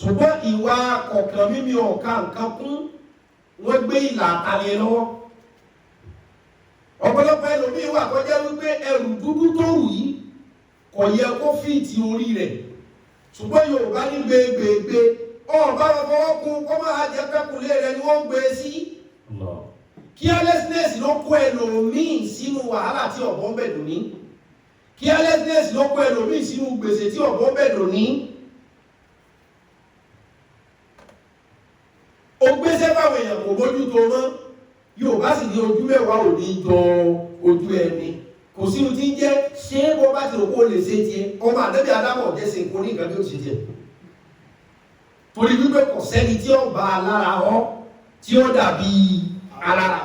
ṣùgbọ́n ìwà kọ̀ọ̀kan mímí ọ̀ka nǹkan kún wọ́n gbé ìlà àtàlẹ́ lọ́wọ́. Ọ̀pọ̀lọpọ̀ ẹlòmíì wà tó jẹ́ wípé ẹrù dúdú tó rù yìí kò yẹ kó fìtì orí rẹ̀, ṣùgbọ́n Yorùbá ní gbégbégbé ọ̀bá wọn fọwọ́ kún kó máa jẹ́ pẹ́kùlé rẹ̀ ni wọ́n gbé sí. Carelessness ló kó ẹlòmíì sínú wàhálà tí ọ̀bọ̀n bẹ̀dùn ní. Carelessness ló kó ẹlòmíì sínú gbèsè tí ọ̀bọ̀n bẹ̀dùn ní. Ó gbéṣẹ́ fáwọn èèyàn kò bójú tó mọ́. Yorùbá sì ní ojú mẹ́wàá ò ní jọ ojú ẹni. Kò sínú tí ń jẹ́ ṣé bó bá ti rò kó lè ṣe tiẹ̀ ọmọ àdébí Ádámọ̀ jẹ́ sí nǹkan ní nǹkan bí ó ṣe tiẹ̀. Torí wípé kò sẹ́ni tí ó bá alára ọ tí ó dàbí alára.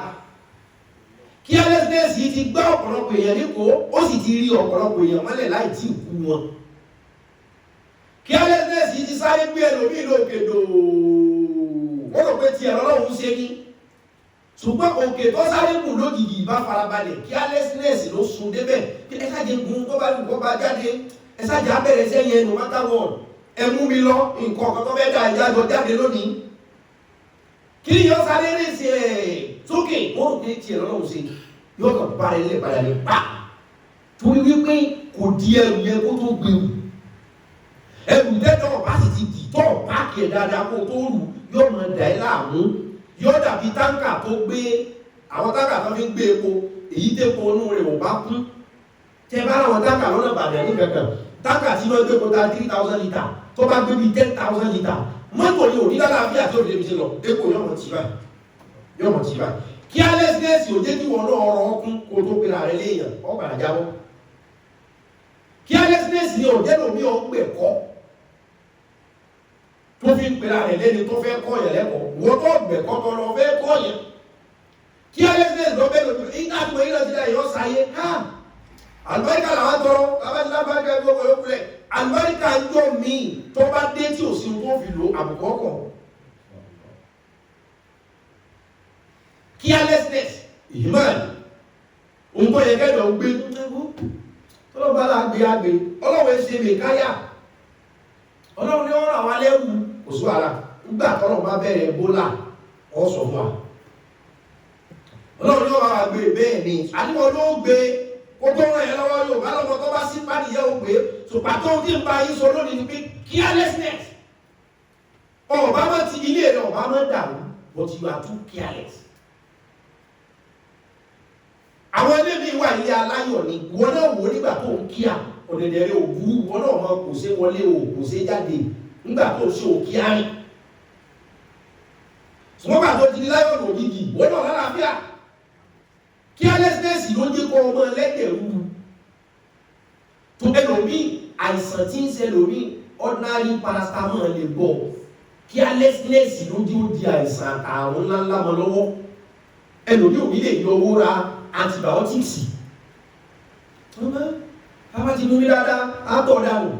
Carelessness yìí ti gbá ọ̀pọ̀lọpọ̀ èèyàn níkò ó sì ti rí ọ̀pọ̀lọpọ̀ èèyàn mọ́lẹ̀ láì tí ì kú wọn. Carelessness yìí ti sáré gbé ẹlòmíì lókè dòó wọ́n rò pé ti ẹ̀rọ lọ́hùn ṣe ní. Ṣùgbọ́n òkè tó sáré gùn lójijì bá farabalẹ̀ carelessness ló sun débẹ̀ ẹ ṣáàjẹ gun tó bá lù kó bá jáde ẹ ṣáàjẹ abẹ́rẹ́ sẹ́yìn ẹnu matter what ẹ mú mi lọ nǹkan ọ̀kan tó fẹ́ dá ìjájọ jáde lónìí. Kí ni yóò sáré rè sí ẹ̀ sókè wọ́n rò pé ti ẹ̀rọ lọ́hùn ṣe yóò kàn bá rẹ̀ lè padà lè pa torí wípé kò di ẹrù yẹn kó tó gbèrú. Ẹrù tẹ́tọ̀ bá sì ti dì tọ́ páàkì ẹ̀ dáadáa kó tó rù yóò máa dà ẹ́ láàmú yóò dàbí táǹkà tó gbé àwọn táǹkà tó fi ń gbé epo èyí tẹ́po inú rẹ̀ ò bá kún. Tẹ́ bá àwọn táǹkà lọ́nà Ìbàdàn ní kankan táǹkà tí wọ́n gbé kọta 3000 litre tó bá gbé bí 10,000 litre mọ́tò ni òní lálàáfíà tí ó fi ṣe lọ epo yóò mọ̀ tì báyìí yóò mọ̀ tì báyìí. Carelessness ò jẹ́ kí wọn náà ọrọ̀ ọkùn kó tó pera rẹ̀ léèyàn ọ̀gbàrà jábọ́. Carelessness ni ò jẹ́ lómi ọ̀gbẹ̀kọ́ tó fi ń pera rẹ̀ lẹ́ni tó fẹ́ kọ́ yẹn lẹ́kọ̀ọ́ wọ́n tó gbẹ̀kọ́ tó lọ fẹ́ kọ́ yẹn. Carelessness lọ bẹ́ẹ̀ lómi ìgbà tí wọ́n yí lọ sí ẹ̀ yọ sáyé àlùbáríkà làwọn tọrọ lábàdìlábàdìlá gbogbo yókù rẹ̀ àlùbáríkà ń jọ míì tó bá dé tí ò sí tó fi lo àbùkù ọkọ̀. Carelessness ìhìmọ̀ òun tó yẹ kẹ́dọ̀ gbé tọ́lọ́ bá la gbé agbè ọlọ́wọ́ ṣe lè káyà ọlọ́run ní ọ̀rọ̀ àwọn alẹ́wù kò sí wàhálà nígbà tọ́lọ́ bá bẹ̀rẹ̀ Ebola ọ̀ sọ fún wa ọlọ́run ní ọ̀rọ̀ àgbè bẹ́ẹ̀ ni àdìmọ̀ ló gbé kó tó ràn yẹn lọ́wọ́ Yorùbá lọ́mọ tó bá sí pàdéyẹ ò pé ṣùgbọ́n tó ti ń ba yín sọ lónìí ni pé carelessness ọ̀bá mọ́ ti ilé rẹ̀ ọ̀bá mọ́ dàrú but you are too careless. Àwọn ilé mi wà ilé aláyọ̀ ni wọ́n náà wò nígbà tó ń kíá ọ̀dẹ̀dẹ̀ rẹ̀ òbúrú wọ́n náà mọ́ kò sé wọlé o kò sé jáde nígbà tó ṣe òkíá rìn ṣùgbọ́n bá tó ti ní láyọ̀ lòdìdì wọ́n náà lálàáfíà. Carelessness ló jẹ́ kó ọmọ ẹlẹ́dẹ̀ rúru tó ẹlòmíì àìsàn tí ń ṣe lòmíì ordinary paracetamol lè bọ̀ carelessness ló jẹ́ ó di àìsàn àrùn ńláńlá mọ́ lọ́wọ́ ẹlòmíì ò ní lè yọ owó ra antibiotics bàbá ti mú mi dáadáa àtọ̀ dànù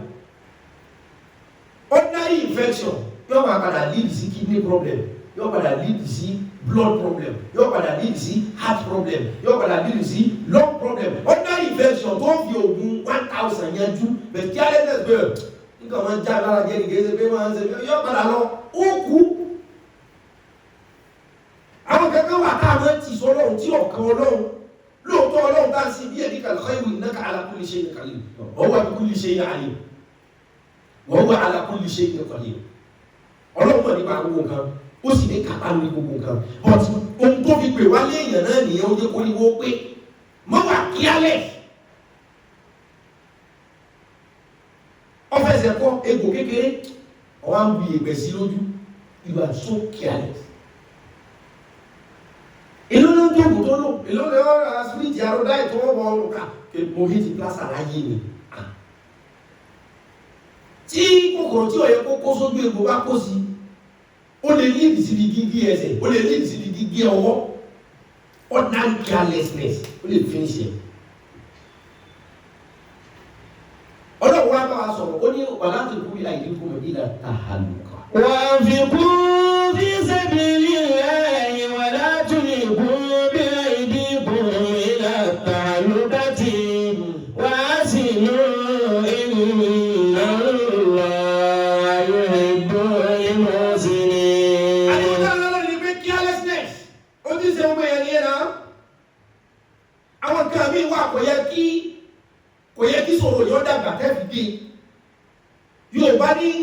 ordinary infection yóò máa padà lead sí kidney problem yóò padà lead sí blood problem yóò padà lead sí heart problem yóò padà lead sí lung problem ordinary infection tó fi oògùn 1000 yanjú but carelessness bẹ́ẹ̀ nígbà wọn já lára gẹ́gẹ́ pé wọ́n ń ṣe yóò padà lọ ó kú. Àwọn kẹ́kẹ́ wà tá a máa ti sọ Ọlọ́run tí ọ̀kan Ọlọ́run lóòótọ́ Ọlọ́run bá ń sin bí ẹ̀dí kàlẹ́ khayru innaka ala kulli shay'in qadir wa huwa bi kulli shay'in alim wa huwa ala kulli shay'in qadir. Ọlọ́run mọ̀ nípa gbogbo nǹkan ó sì ní kápá lórí gbogbo nǹkan but ohun tó fi pè wá léèyàn náà nìyẹn ó jẹ́ kó ní wọ́n pé mọ́ wà careless. Ọ̀fẹ́sẹ̀ kọ́ egbò kékeré ọ̀wá ń bu ìgbẹ́ sí lójú you are so careless. Èló ló ń jókòó tó lò èló lè ọ̀rọ̀ asibiti àròdá ìtọ́wọ́ bọ̀ ọ̀rọ̀ ká mo hí ti plaza láyé ni. Tí kòkòrò tí ó yẹ kó kó sójú egbò bá kó sí ó lè lead síbi gígí ẹsẹ̀ ó lè lead síbi gígí ọwọ́ ordinary carelessness ó lè finish ẹ̀. Ọlọ́run wá bá wa sọ̀rọ̀ ó ní wàlá tó kú ilà ìdínkù mọ̀ ìlà tàhálùkà. Wà á fi kú fi sabilillahi wà látúnyì kú bí ìdínkù ìlà tàhálùkà tí wà á sì lọ ìlú ìlọ́lọ́ ayé ìgbọ́ ní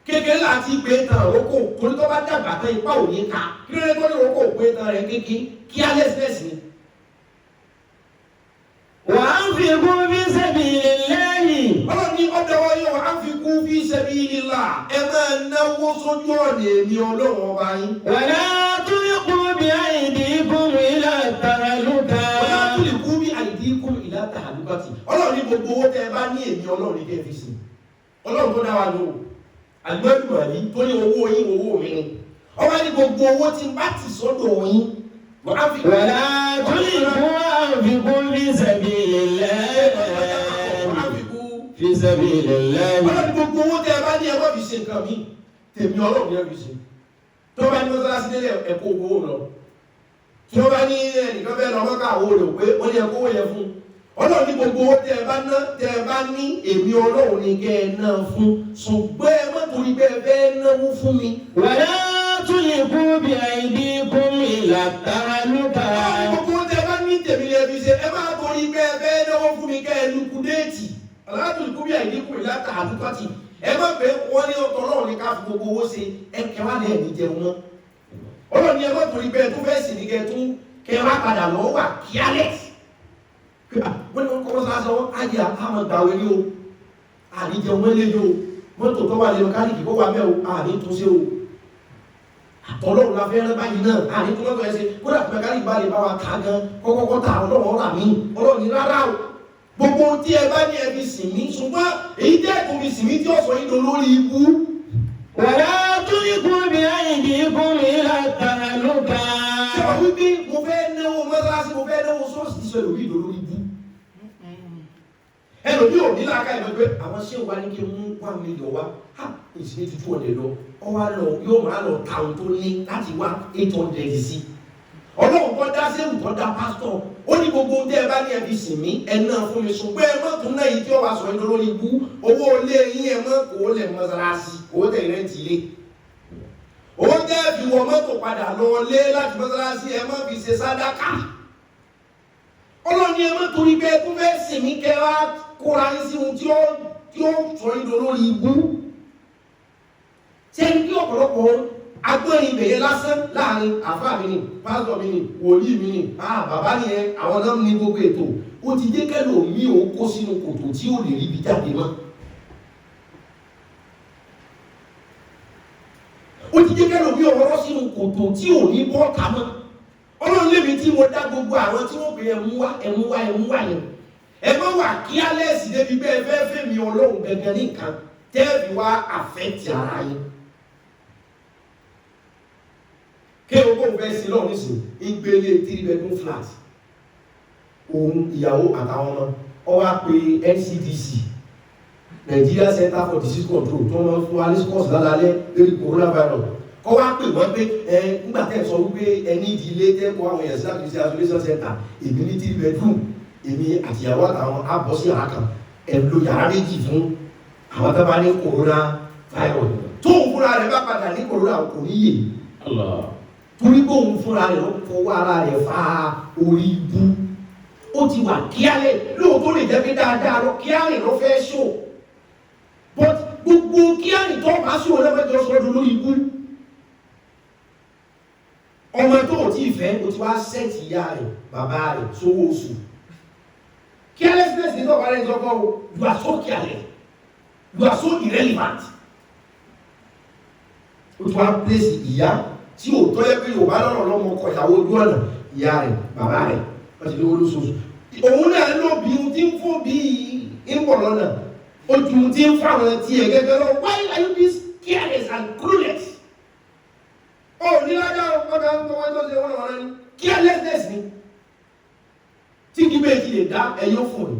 kékeré láti gbé tán roko torí tó bá dàgbà tán ipá ò ní ká kí ló dé tó ní roko gbé tán rẹ̀ kékeré kí alẹ́sìnẹ́sì ni. وأنفقوا في سبيل الله. Ọlọ́run ní ọ̀dọ̀ wọn yóò anfiqu fi sabilillah ẹ máa náwó sójú ọ̀nà èmi Ọlọ́run ọba yín. ولا تلقوا بأيديكم إلى التهلكة. Wala tulqu bi aydikum ila tahlukati. Ọlọ́run ní gbogbo owó tẹ́ ẹ bá ní èmi Ọlọ́run ní kẹ́ fi sí. Ọlọ́run tó dá wa lò àgbẹ̀dùmọ̀ yìí tó ní owó yín owó mi ni. Ọba ní gbogbo owó tí n bá ti sọ́dọ̀ yín. ولا تلقوا أنفقوا في سبيل الله. في سبيل الله. Ọlọ́run gbogbo owó tẹ́ ẹ bá ní ẹ má fi ṣe nǹkan mi tèmi Ọlọ́run ní ẹ fi ṣe. Tó bá ní mọ́sálásí délé ẹ̀kọ́ owó lọ. Tí wọ́n bá ní ẹnìkan fẹ́ lọ mọ́ká owó rẹ̀ pé wọ́n ní ẹ̀kọ́ owó yẹn fún. Ọlọ́run ní gbogbo owó tẹ́ ẹ bá ná tẹ́ ẹ bá ní èmi Ọlọ́run ní kẹ́ ẹ ná fún. Ṣùgbọ́n ẹ má torí pé ẹ fẹ́ náwó fún mi. ولا تلقوا بأيديكم إلى التهلكة. Gbogbo owó tẹ́ ẹ bá ní tèmi lè fi ṣe ẹ má torí pé ẹ fẹ́ náwó fún mi kẹ́ ẹ lukú déètì. Alátùlùkú bí àìdínkù ìlàtà àdúgbàtì ẹ má pé wọ́n ní ọ̀tọ̀ Ọlọ́run ní ká fi gbogbo owó ṣe ẹ kẹwàá lẹ́ẹ̀ ní jẹun mọ́. Ọlọ́run ní ẹ má torí pé ẹ tó fẹ́ sì ní kẹ tún kẹwàá padà lọ́wọ́ wà kíálẹ̀. Wọ́n ní wọ́n kọ́ sọ́sọ́ wọn ájá àmọ́ gbàwé ní o àníjẹun mọ́lé ní o mọ́tò tó wà lẹ́nu káàdì kó wà mẹ́ o àní tún ṣe o. Ọlọ́run la fẹ́ rẹ́ báyìí náà àní tó lọ́tọ̀ ẹ ṣe kódà pé káàdì bá lè bá wa kà gan kọ́kọ́kọ́ ta Ọlọ́run rà mí Ọlọ́run ní rárá o. Gbogbo tí ẹ bá ní ẹbí sìn mí ṣùgbọ́n èyí tẹ́ ẹ̀kọ́ mi sìn mí tí ó sọ yín lọ lórí ibú. ولا تلقوا بأيديكم إلى التهلكة. Ṣé wọ́n wí bí mo fẹ́ náwó mọ́sálásí mo fẹ́ náwó sọ́ọ̀sì tí sọ̀rọ̀ yìí lọ lórí ibú. Ẹlòmí ò ní láàká ìmọ̀ pé àwọn ṣé wà ní kí n mú 1 million wá ìṣe ti 200 lọ ọ wá lọ yóò máa lọ ta ohun tó ní láti wá 800 sí. Ọlọ́run tó dá séwù tó dá pásítọ̀ ó ní gbogbo tẹ́ ẹ bá ní ẹbí sìn mí ẹ náà fún mi ṣùgbọ́n ẹ má tún náà yìí tí ó wà sọ yín lórí ibú owó ilé yín ẹ má kó lẹ̀ mọ́sálásí owó tẹ̀ ìrẹ́ntì ilé. Owó tẹ́ fi wọ mọ́tò padà lọ lé láti mọ́sálásí ẹ má fi ṣe sádákà. Ọlọ́run ní ẹ má torí pé ẹ tún fẹ́ sìn mí kẹ́ wá kóra yín sí ohun tí ó sọ yín lórí ibú. Ṣé ní kí ọ̀pọ̀lọpọ̀ agbóyin bẹ̀yẹ lásán láàrin àfáà mi ni pásítọ̀ mi ni wòlíì mi ni bàbá ni ẹ àwọn náà ní gbogbo ètò ó ti jẹ́ kẹ́lò mí ò kó sínú kòtò tí ó lè rí ibi jáde mọ́. Ó ti jẹ́ kẹ́lò mí ọ̀rọ̀ sínú kòtò tí ò ní bọ́ọ̀tà mọ́. Ọlọ́run lébi tí mo dá gbogbo àwọn tí wọ́n pè ẹmú wá yẹn. Ẹ má wà kí alẹ́sì débi pé ẹ fẹ́ fẹ́ mi Ọlọ́run gẹ́gẹ́ ní nǹkan tẹ́ẹ̀bì wá àfẹ́tì ara yẹn. Kí o kó fẹ́ sí lọ́wọ́ nísìn ìgbélé 3 bedroom flat òun ìyàwó àtàwọn ọmọ ọ wá pé NCDC Nigeria Center for Disease Control tó wọ́n fún aliscos lálálẹ́ lórí coronavirus kọ́ wá pè wọ́n pé nígbà tẹ́ sọ wípé ẹni ìdílé tẹ́kọ̀ àwọn èèyàn sí láti ṣe isolation center èmi ní 3 bedroom èmi àtìyàwó àtàwọn àbọ̀ sí yàrá kan ẹ̀lò yàrá méjì fún àwọn tó bá ní coronavirus tó ń fúnra rẹ̀ bá padà ní corona kò ní yè torí pé òun fúnra rẹ̀ ló fọwọ́ ara rẹ̀ fa orí ibú ó ti wà kíálẹ̀ lóòótọ́ lè jẹ́ pé dáadáa lọ kíálẹ̀ ló fẹ́ ṣó but gbogbo kíálẹ̀ tó bá ṣó lẹ́fẹ̀ẹ́ sọ́dún lórí ibú ọmọ tó ò tí ì fẹ́ o ti wá sẹ́ẹ̀tì ìyá rẹ̀ bàbá rẹ̀ sówó oṣù carelessness ní tọ́ka rẹ̀ sọ́kọ́ o you are so careless you are so irrelevant o ti wá place ìyá tí ò tọ́ yẹ pé Yorùbá lọ́rọ̀ lọ́mọ ọkọ ìyàwó ojú ọ̀nà ìyá rẹ̀ bàbá rẹ̀ wọ́n ti lówó lóṣooṣù òun náà ló bí ohun tí ń fún bí ń bọ̀ lọ́nà ojú ohun tí ń fáwọn tí ẹ̀ gẹ́gẹ́ lọ why are you this careless and clueless ó ní lájá ọ̀pọ̀ta ń tọwọ́ tó ṣe wọ́n wọ́n ní carelessness ni tí kí bẹ́ẹ̀ ti lè dá ẹyọ fún ni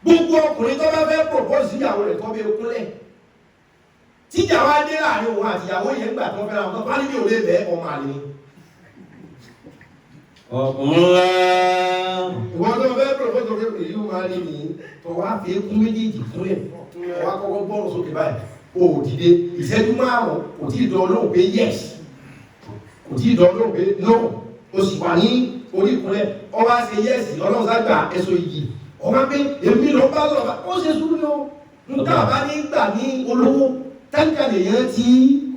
gbogbo ọkùnrin tó bá fẹ́ propose ìyàwó rẹ̀ tó bẹ́ kúnlẹ̀ tíjà wá dé láàrin òun àti ìyàwó yẹn gbà tó fẹ́ra wọn tó bá níbi òun lè bẹ́ ọmọ àlè ni ìwọ́n tó fẹ́ propose tó fẹ́ èyí ó máa rí mi tó wá fi kún méjèèjì kúnlẹ̀ wá kọ́kọ́ gbọ́rọ̀ sókè báyìí o dìde ìṣẹ́jú márùn-ún kò tí ì dán lóhùn pé yes kò tí ì dán lóhùn pé no o sì wà ní orí ìkúnlẹ̀ ọ wá ṣe yes ọlọ́run ságbà ẹ̀sọ́ iyì ọba pé èmi lọ bá lọ́ba ó ṣe sùúrù ní o nǹkan àbá ní gbà ní olówó táǹkà lèèyàn ti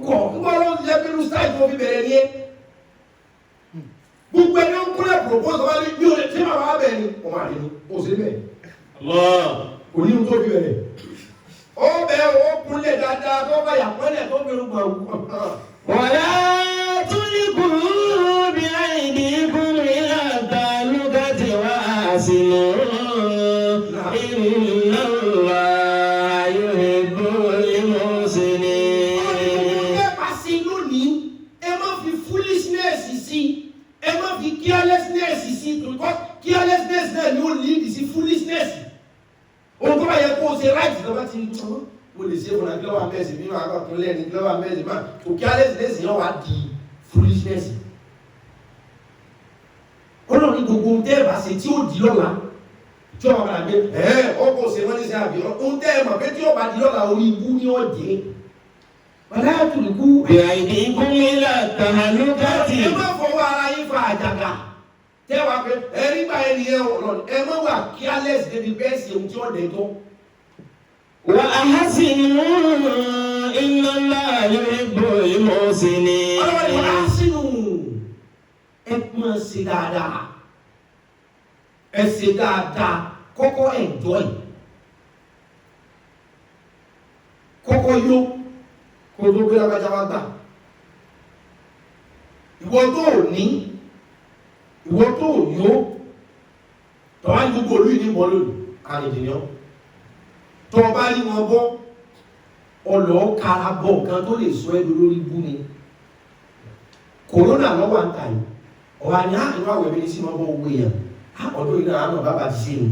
kọ̀ nígbà ọlọ́run ti jẹ́ pé lùsáì tó fi bẹ̀rẹ̀ ní ẹ́ gbogbo ẹni ó ń kúrẹ́ propose ọba ní bí o lè tí màá wá bẹ̀rẹ̀ ni ọmọ àlè ni ó ṣe bẹ́ẹ̀ kò ní tó fi bẹ̀rẹ̀ ó bẹ̀ ó kúnlẹ̀ dáadáa tó bá yà pẹ́lẹ̀ tó fi rúgbà wàlá tulqu bi aydikum ila ta'lukati wa asinu inna Allaha yuhibbul muhsinin. ẹ bá sí lónìí ẹ má fi foolishness sí ẹ má fi carelessness sí because carelessness náà ni ó lead sí foolishness ohun tó bá yẹ kó o ṣe right lọ́wọ́ ti ń tọ́ o lè ṣe fúnra global mess nínú àgbàkùn lẹ́ni global mess máa kò carelessness yẹn wá di foolishness ọlọ́run ní gbogbo ohun tẹ́ ẹ bá ṣe tí ó di lọ́la tí ọba bàbá gbé ọkọ̀ ṣe wọ́n ní sí àbí ohun tẹ́ ẹ mọ̀ pé tí ọba di lọ́la orí ibú ní ọ̀jẹ́ wàlá tulqu bi aydikum ila ta'lukati. ẹ má fọwọ́ ara yín fa àjàgà tẹ́ wàá pé ẹ nígbà yẹn nìyẹn ọlọ́run ẹ má wà careless débi bẹ́ẹ̀ ṣe ohun tí ó dẹ̀ tó. wa ahsinu inna Allaha yuhibbul muhsinin. ọlọ́run ìwà á sínú ẹ máa ṣe dáadáa ẹ ṣe dáadáa kọ́kọ́ enjoy kọ́kọ́ yó kó tó gbé lágbájá wá gbà ìwọ tó ò ní ìwọ tó ò yó tọ́wá ní gbogbo olú ìní bọ́ lónìí àrìndìyàn tó bá rí wọn bọ́ ọlọ́ kára bọ̀ nǹkan tó lè sọ ẹ́ lórí bú ni kòrónà lọ́wọ́ ń ta yìí ọ̀wá ni inú àwẹ̀ mi ní sí máa bọ́ owó èèyàn ọdún iná àánà bàbá ti ṣe ni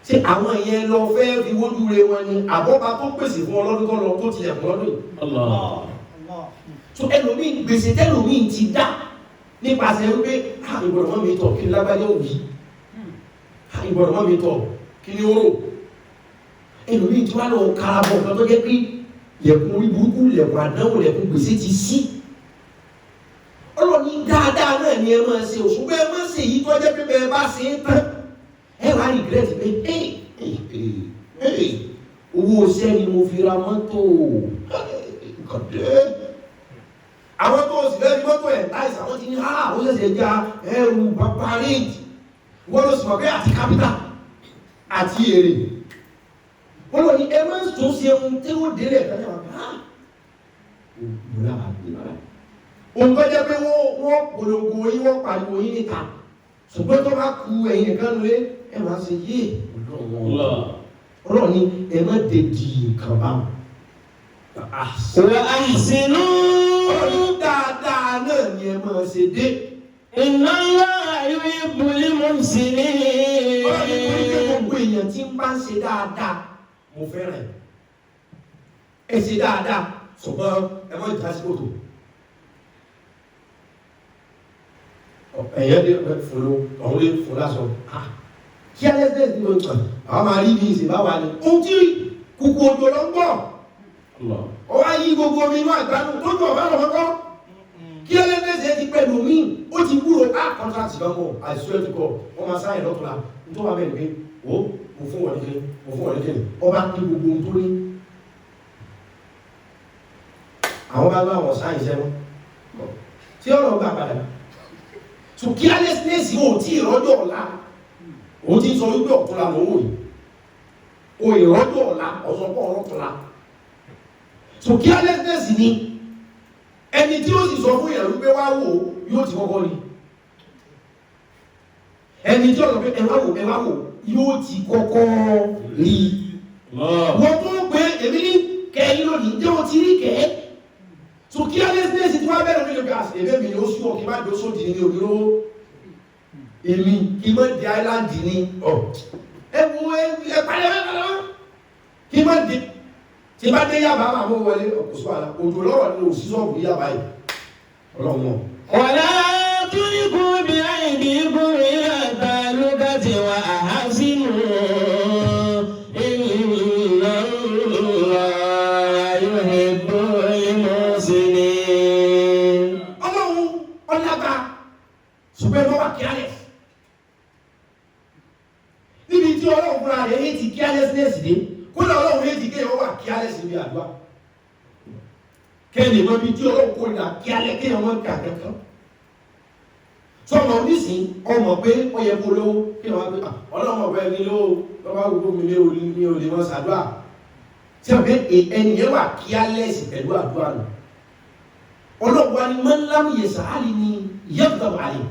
ṣé àwọn ìyẹn lọ fẹ́ fi wójú re wọn ni àbọ́bá tó pèsè fún ọlọ́dún tó lọ tó tilẹ̀ fún ọdún yìí. so ẹlòmíì gbèsè tẹlòmíì ti dá nípasẹ̀ wípé ìgbọ̀dọ̀ mọ́ mi tọ̀ kí ni lágbájá òbí ìgbọ̀dọ̀ mọ́ mi tọ̀ kí ni oró ẹlòmíì tí wọ́n lọ karabọ̀ kan tó jẹ́ pé lẹ̀kùn orí burúkú lẹ̀kùn àdánwò lẹ̀kùn gbèsè ti sí ọlọ́ni dáadáa náà ni ẹ máa ṣe òṣùgbọ́ ẹ máa ṣe èyí tó jẹ́ pé bẹ́ẹ̀ bá ṣe é tán ẹ wá regret pé owó iṣẹ́ ni mo fi ra mọ́tò nǹkan dé àwọn tó sì fẹ́ fi mọ́tò ẹ̀ láìsí àwọn ti ní ó ṣẹ̀ṣẹ̀ já ẹrù paparade wọ́n ló sì mọ̀ pé àti capital àti èrè wọ́n lọ ní ẹ máa ń tún ṣe ohun tí ó délé ẹ̀ka náà ohun tó jẹ́ pé wọ́n polongo yín wọ́n pariwo yín níta ṣùgbọ́n tó bá ku ẹ̀yìn nìkan lé ẹ máa ṣe yé ọlọ́run ní ẹ má dèdì nǹkan bá wọn. wa ahsinu ọlọ́run dáadáa náà ni ẹ máa ṣe dé. inna Allaha yuhibbul muhsinin. ọlọ́run ní kò ní kí gbogbo èèyàn tí ń bá ń ṣe dáadáa mo fẹ́ràn ẹ ṣe dáadáa ṣùgbọ́n ẹ má jà sí kòtò. ẹ̀yẹ́ dé fòló ọ̀hún lé fòlá sọ kí alẹ́sẹ̀ ní ọjọ́ àwọn máa rí ní ìsìnbá wa ní ohun tí kùkù òjò lọ ń bọ̀ ọwá yí gbogbo omi inú àgbánú tó jọ ọ̀bá lọ́wọ́ kọ́ kí alẹ́sẹ̀ ti pẹ̀lú mi ó ti kúrò contract lọ́wọ́ àìsíwẹ́ ti kọ́ wọ́n máa sáyẹ̀ lọ́tọ̀lá tó wà bẹ́ẹ̀ pé ó mo fún wọn nìkan ọba ní gbogbo ohun tó ní àwọn bá wọn sáyẹ̀ sẹ́wọ́n tí ọ̀rọ̀ gbà padà so carelessness yóò tí ìrọ́jọ́ ọ̀la o ti sọ wípé ọ̀tọ́la lọ́wọ́ yìí o ìrọ́jọ́ ọ̀la ọ̀sọ̀pọ̀ ọ̀rọ̀tọ́la so carelessness ni ẹni tí ó sì sọ fún ìyàwó pé wá wò yóò ti kọ́kọ́ rí ẹni tí ó sọ pé ẹ wá wò yóò ti kọ́kọ́ rí wọ́n tó ń pè èmi ní kẹ́yìn lónìí jẹ́ o ti rí kẹ́ẹ́ so carelessness tí wọ́n bẹ̀rẹ̀ nílùú gas ẹ̀bẹ̀ mi ni ó sún ọ̀kí má dé ó sódì ní òbíró èmi kí má di island ní ẹwù ẹ̀pàdé mẹ́tàlá kí má di tí bá dé Yaba máa mú wọlé ọ̀kùsù àlà òjò lọ́rọ̀ nínú òṣìṣọ́ọ̀bù Yaba yìí ọlọ́mọ. wala tulqu bi aydikum ila ta'lukati wa ahsinu inna Allaha yuhibbul muhsinin. ọlọ́run ọlágbá ṣùgbọ́n ẹgbẹ́ wà kíálẹ̀ níbi tí ọlọ́run fúnra careless níbi àdúrà kẹ́ni mọ́ bí tí ọlọ́run kó ìdá kí alẹ́ kí ọmọ kà kankan sọmọ onísìn ọmọ pé ó yẹ kó lówó kí wọ́n pé ọlọ́mọ ọ̀pẹ mi lówó lọ́wọ́ gbogbo mi lé olè wọn ṣàdúrà tí wọ́n pé ẹni yẹn wà careless pẹ̀lú àdúrà nù ọlọ́wọ́ ni mọ́lámù yẹ sàálì ni yẹ́pùtà bàálì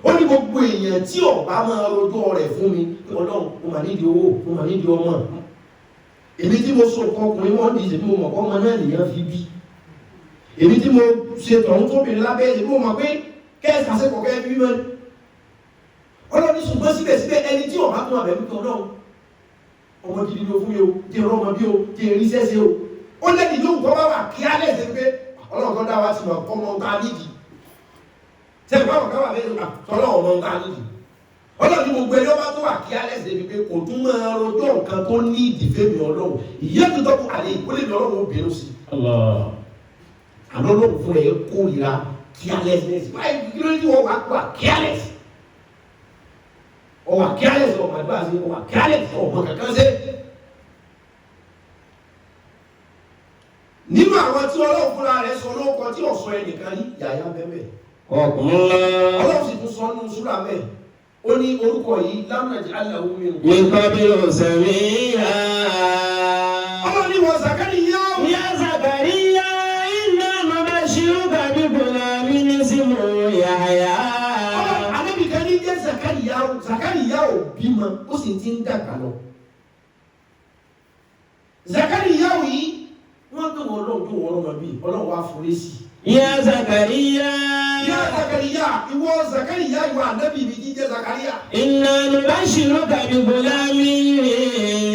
ó ní gbogbo èèyàn tí ọba máa rojọ́ rẹ̀ fún mi ọlọ́run mo mà nídìí owó mo mà nídìí ọmọ èmi tí mo so nǹkan ọkùnrin wọ́n di ìṣèlú mo mọ̀ kọ́ ọmọ náà nìyẹn fi bí èmi tí mo ṣe tọ̀hún tó bìnrin lábẹ́ ìṣèlú mo mọ̀ pé kẹ́ẹ̀sì àṣẹ́kọ̀ọ́ kẹ́ẹ̀ bí mọ́ ọlọ́ni ṣùgbọ́n síbẹ̀síbẹ̀ ẹni tí ọba tó àbẹ̀mí kan náà ọmọ gidi ló fún mi o tí ẹ̀rọ ọmọ bí o tí ẹ̀rí sẹ́sẹ́ o ó lẹ́ni yóò kọ́ bá wà kí á lẹ́sẹ̀ pé ọlọ́run kan dá wa ti mọ̀ ọmọ nǹkan nídìí tẹ́lẹ̀ báwọn kan wà bẹ́ẹ̀ tọ́lọ́ ọmọ nǹkan nídìí ọlọ́run ní gbogbo ẹni ọba tó wà kí á lẹ́sẹ̀ pé kò tún máa rojọ́ nǹkan tó ní ìdìfẹ́ mi ọlọ́run ìyẹ́ tó tọ́kù àlẹ́ ìkólé mi ọlọ́run ó bẹ̀rù sí àlọ́ ọlọ́run fún ẹ kórìíra carelessness báyìí kí ló ní wọ́n wà careless ọwà careless ọmọ àdúrà sí ọwà careless ọmọ kankan sí. nínú àwọn tí ọlọ́run fúnra rẹ̀ sọ lóko tí ọ̀sọ́ ẹnìkan ní yàyà bẹ́ẹ̀ ọlọ́run sì tún sọ nínú súrà bẹ́ẹ̀ ó ní orúkọ yìí lámùnàjì aláwo mi ò. nǹkan bí o sẹ̀mí yá. ọlọ́run ní wọ́n Zakariya. yá Zakariya iná mọ́bá ṣírú tàbí bùnà mí ní símù Yahya. anábìkan ní jẹ́ Zakariya ò bímọ ó sì ti ń dàgbà lọ. Zakariya yìí wọ́n tó wọ́n lọ́wọ́ tó wọ́n lọ́wọ́ bí ọlọ́wọ́ wá fún lé sí. yá Zakariya. yá Zakariya ìwọ Zakariya ìwọ ànábì mi jíjẹ Zakariya. iná mọ́bá ṣírú tàbí bùnà mí.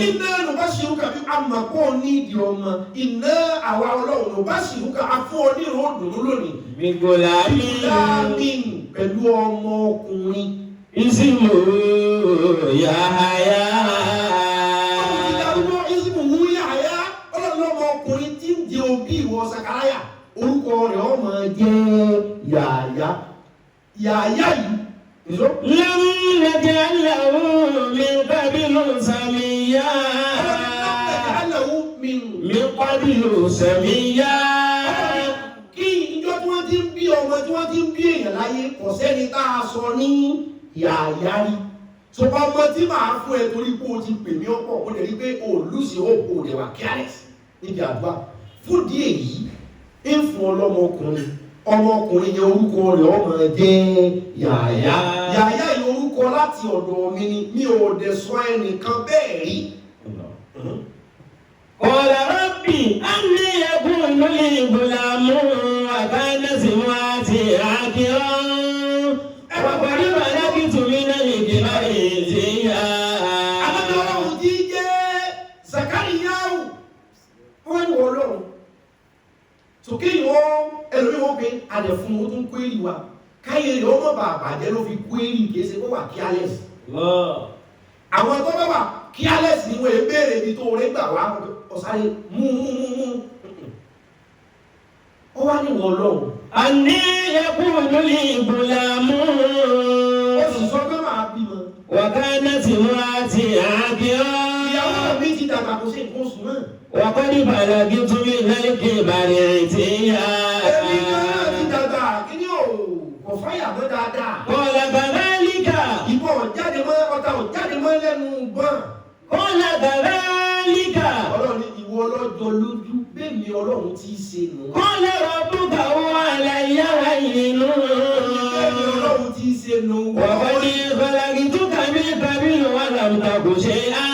iná ló bá ṣírú kàbí àmàkọ́ nídìí ọmọ iná àwa ọlọ́run ló bá ṣírú ká afọ́ onírò òdùnú lónìí. gbígbóla mi pẹ̀lú ọmọ ọkùnrin. ìsìmù Yahya. ọkùnrin tí ń jẹ òbí ìwọ Sakaraya orúkọ rẹ̀ ọmọ jẹ́ Yahya yìí lẹ́mú lẹ́jẹ̀ aláwọ̀ mi kábílù sàmìyá mi kábílù sàmìyá. kí ìjọ tí wọ́n ti ń bí ọmọ tí wọ́n ti ń bí èèyàn láyé kò sẹ́ni tá a sọ ní Yahya rí ṣùgbọ́n ọmọ tí màá fún ẹ torí pé o ti pè mí ọ̀pọ̀ o lè rí pé o lùsì ó kò lè wà careless níbi àdúrà fún díẹ̀ yìí ń fún ọmọkùnrin yẹn orúkọ rẹ̀ ọmọ jẹ́ Yahya yìí orúkọ láti ọ̀dọ̀ mi ni mi ò dẹ̀ sọ ẹnìkan bẹ́ẹ̀ rí. Qala rabbi anni yakunu li ghulamun wa kanat imra'ati aqiran wa qad balagtu min al-kibari izya. Àbájọ́ ọlọ́run tí jẹ́ Zakariya wọ́n ní ọlọ́run sókè ìwọ́n ẹlòmí wọ́n pé adẹ̀ fún ó tún kwérì wa káyé rẹ̀ ọmọ bàbá jẹ́ ló fi kwérì kìí ṣe kó wà careless. àwọn tó bá wà careless ni wọ́n béèrè ibi tó rẹ̀ gbà wá ọ̀sáré mú ó wá ní wọ́n lọ́wọ́. Anni yakunu li ghulamun ó sì sọ pé máa bímọ. wa kanat imra'ati aqiran. ìyàwó mi ti dàgbà kó ṣe nǹkan oṣù náà. wa qad balagtu min al-kibari izya. èmi náà ti dàgbà kí ni ò kò fáyà mọ́ dáadáa. Qala kadhalika. ìbọn jáde mọ́ ọ̀tá ò jáde mọ́ lẹ́nu gbọ́n. Qala kadhalika. ọlọ́run ìwọ ọlọ́jọ́ lójú bẹ́ẹ̀ ni ọlọ́run ti ṣe nù. Qala rabbuka huwa alayya hayyinun. bẹ́ẹ̀ ni ọlọ́run ti ṣe nù. wa qad khalaqtuka min qablu wa lam taku shay'an.